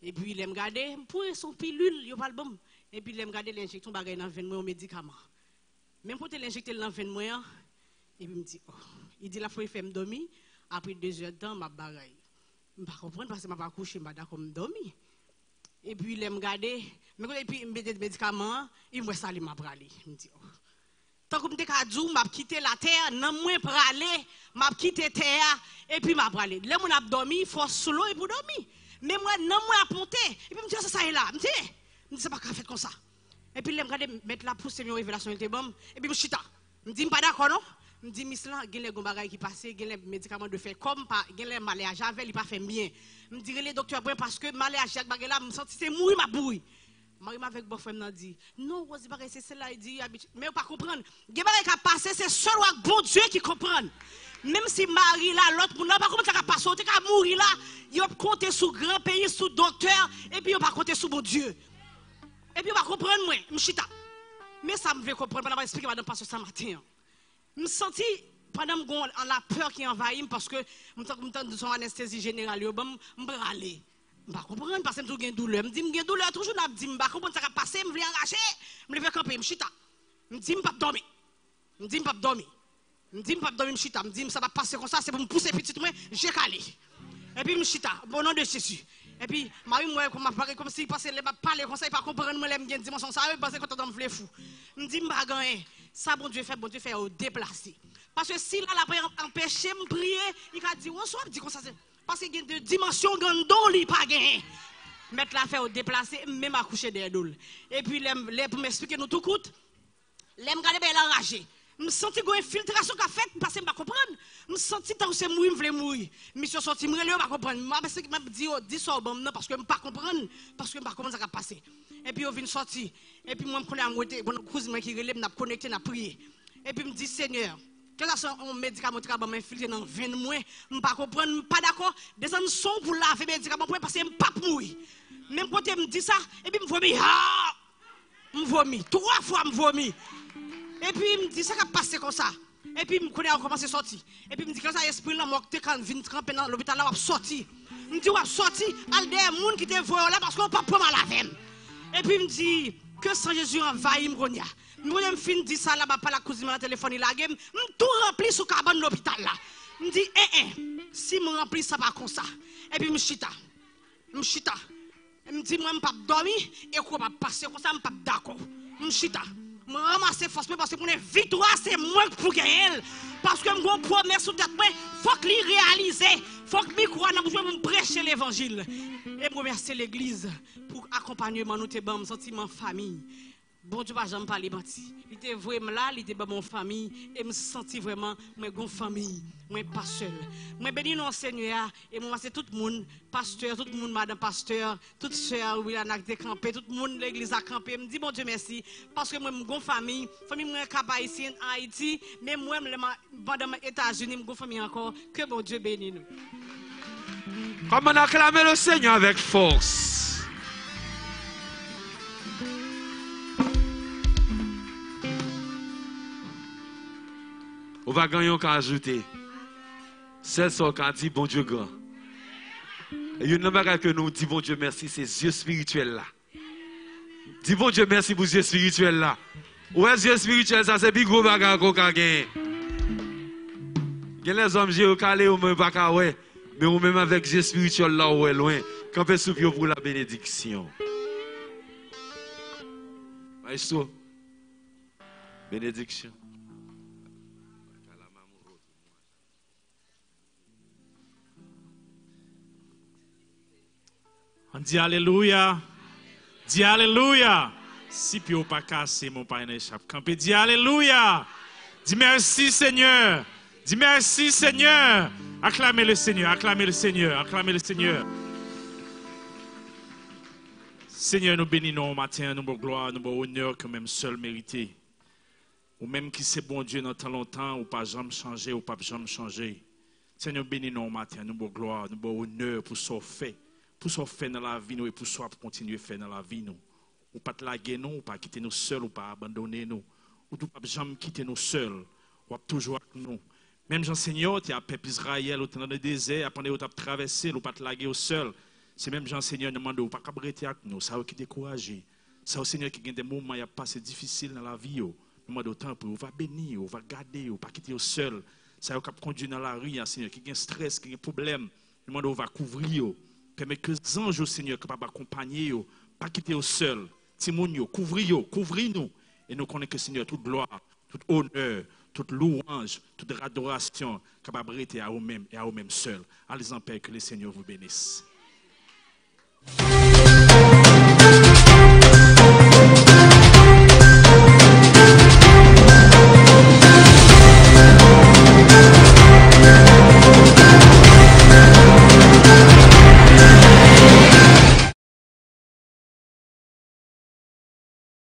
Et puis, il me regarde, pour son pilule, il pas le bon. Et puis, il me regarde l'injection dans le veine, un médicament. Même pour l'injecter dans le veine, et puis, il me dit, oh, il dit, la fois, il fait me dormir. Après 2 heures de temps, je bagaille. Je ne comprends pas parce que je ne pas couché, je ne comme dormir. Et puis, il me regarde, et puis, il me met des médicaments, il me dit, il m'a bralé. Il me dit, oh. Tant que je me quitté la terre, je me bralé, je quitté la terre, et puis je bralé. Là, je suis dormi, il faut sous l'eau et pour dormir. Mais moi, je suis monté. Et puis, je me dis, ça est là. Je me dis, c'est pas qu'à faire comme ça. Et puis, il me regarde, mettre la pousse, c'est une révélation, il était bon. Et puis, je suis là. Je me dis, je ne suis pas d'accord, non? Je me dis, Miss Lan, il y a des choses qui passent, il y a des médicaments de faire comme il y a des malaises avec, il pas fait bien. Je me dis, les docteurs, parce que malaises avec là, je me sens c'est mourir ma bouille. Marie avec bon frère m'a dit non, Rosie pas c'est cela il dit mais on pas comprendre. Gè bagay ka passer c'est seul bon Dieu qui comprend. Même si Marie là l'autre monde là pas comment ça ka passer, on ka mourir là, il compter sur grand pays, sur docteur et puis on pas compter sur bon Dieu. Et puis on va comprendre moi, m'chita. Mais ça me fait comprendre pendant expliquer madame pasteur ce matin. Me senti pendant la peur qui envahit parce que m'entend son anesthésie générale, m'bralé. Je ne comprends pas parce que je suis douleur. Je me dis que je douleur, toujours je me dis que je ne comprends pas ce qui passé, je veux enracher, je veux camper, je chita. Je me dis que je ne peux pas dormir. Je me dis que je ne peux pas dormir. Je me dis que je ne peux pas dormir, je chita. Je me dis que ça va passer comme ça, c'est pour me pousser petit, j'ai calé. Et puis je chita, au nom de Jésus. Et puis, Marie, moi, comme si passait les parler comme ça, il ne comprend pas, moi, je me dimension ça, parce que quand on me fou. Je me dis que je ne peux pas gagner. Ça, bon Dieu fait au déplacer. Parce que si là, la empêché de me prier, il a dit, on soit dit comme ça. Parce qu'il y a des dimensions grandon, il pas gagné. Mettre la faire au déplacer, même accoucher des doules. Et puis, les pour m'expliquer nous tout coûte, les me garder bien enragé. Je me sens une infiltration qu'a fait parce que je ne comprends pas. Je me sens que c'est mourir, je voulais mourir. Mais je suis sorti, je ne comprends pas. Je dis, dis ça parce que je ne comprends pas. Parce que je ne comprends pas ce qui a passé. Et puis, je viens sortir. Et puis, moi, je connais mon cousin qui relève, je connecté, je prié. Et puis, je me dis, Seigneur, que ça soit un médicament qui va m'infiltrer dans 20 mois, je ne comprends pas, je ne suis pas d'accord. Des son pour laver les médicaments parce que je ne peux pas mourir. Même quand je me dis ça, et puis je vomis. Je vomis. 3 fois, je vomis. Et puis, il me dit, ça va passer comme ça. Et puis, je connais comment à sortir. Et puis, il me dit, quand ça esprit là, moi, quand je viens tremper dans l'hôpital, là, je vais sortir. Il me dit, je vais sortir, il y a des gens qui te voient là parce qu'on ne peut pas prendre la veine. Et puis, il me dit, que sans Jésus envahit, je me fin dit ça là, pas la cousine à téléphone, il a game, tout rempli sous cabane de l'hôpital là. Je me dis, si je remplis ça pas comme ça. Et puis, je chita. Je me dis, moi, je ne peux pas dormir, et quoi, je passer comme ça, je ne peux pas d'accord. Je chita. Je ramasse force parce que pour une victoire, c'est moi pour gagner. Parce que je promesse sous tête, il faut que je réalise, il faut que je croie, je prêcher l'évangile. Et je remercie l'église pour accompagnement, nous te sentiment famille. Bon Dieu, je ne parle pas. Il était vraiment là, il était dans mon famille, et me senti vraiment, moi, une famille, moi, pas seul. Moi, bénis non Seigneur, et moi, c'est tout le monde, pasteur, tout le monde, madame pasteur, toute soeur, oui, on a campé, tout le monde, l'église a campé. Je me dis, bon Dieu, merci, parce que moi, j'ai une famille, moi, je suis ici en Haïti, mais moi, dans les États-Unis, j'ai une famille encore, que bon Dieu bénisse nous. Comme on acclame le Seigneur avec force. On va gagner un cas ajouté. C'est ce qu'on dit, bon Dieu grand. Et il y a une chose que nous disons, bon Dieu merci, c'est yeux spirituel là. Dis bon Dieu merci pour yeux spirituel là. Ouais, yeux spirituel, ça c'est plus gros bagarre qu'on a gagné. Il y a les hommes, j'ai calé ou même pas ouais. Mais ou même avec yeux spirituel là, ouais, loin. Quand on fait pour la bénédiction. Maestro, bénédiction. On dit Alléluia. Dis Alléluia. Si puis au pas cassé, mon père n'échappe. Campé, dis Alléluia. Dis merci Seigneur. Dis merci Seigneur. Acclamez le Seigneur, acclamez le Seigneur, acclamez le Seigneur. Seigneur, nous bénissons au matin, nous gloire, nous honneur que même seul mérité. Ou même qui c'est bon Dieu dans tant longtemps, ou pas jamais changer, ou pas jamais changer. Seigneur, bénissons au matin, nous gloire, nous honneur pour ce fait. Pour ce fait dans la vie nous et pour ce continuer à faire dans la vie nous. Ou pas te laguer nous, ou pas quitter nous seuls, ou pas abandonner nous. Ou pas jamais quitter nous seuls, ou toujours avec nous. Même Jean-Seigneur, tu as peuple Israël dans le désert, après tu as traversé, ou pas te laguer au seul. C'est même Jean-Seigneur qui demande, ou pas qu'abriter avec nous, ça qui décourager. Ça au Seigneur qui a des moments, il y a passé difficile dans la vie. Nous demande autant pour, on va bénir, on va garder, ou pas quitter au seul. Ça qui conduit dans la rue, Seigneur, qui a un stress, qui a un problème. Nous demande, on va couvrir. Permet que les anges au Seigneur capables d'accompagner, pas quitter au seul. Timounio, couvrir-nous. Et nous connaissons que Seigneur, toute gloire, tout honneur, toute louange, toute adoration, capable d'être à vous-même et à vous-même seuls. Allez en paix, que le Seigneur vous bénisse.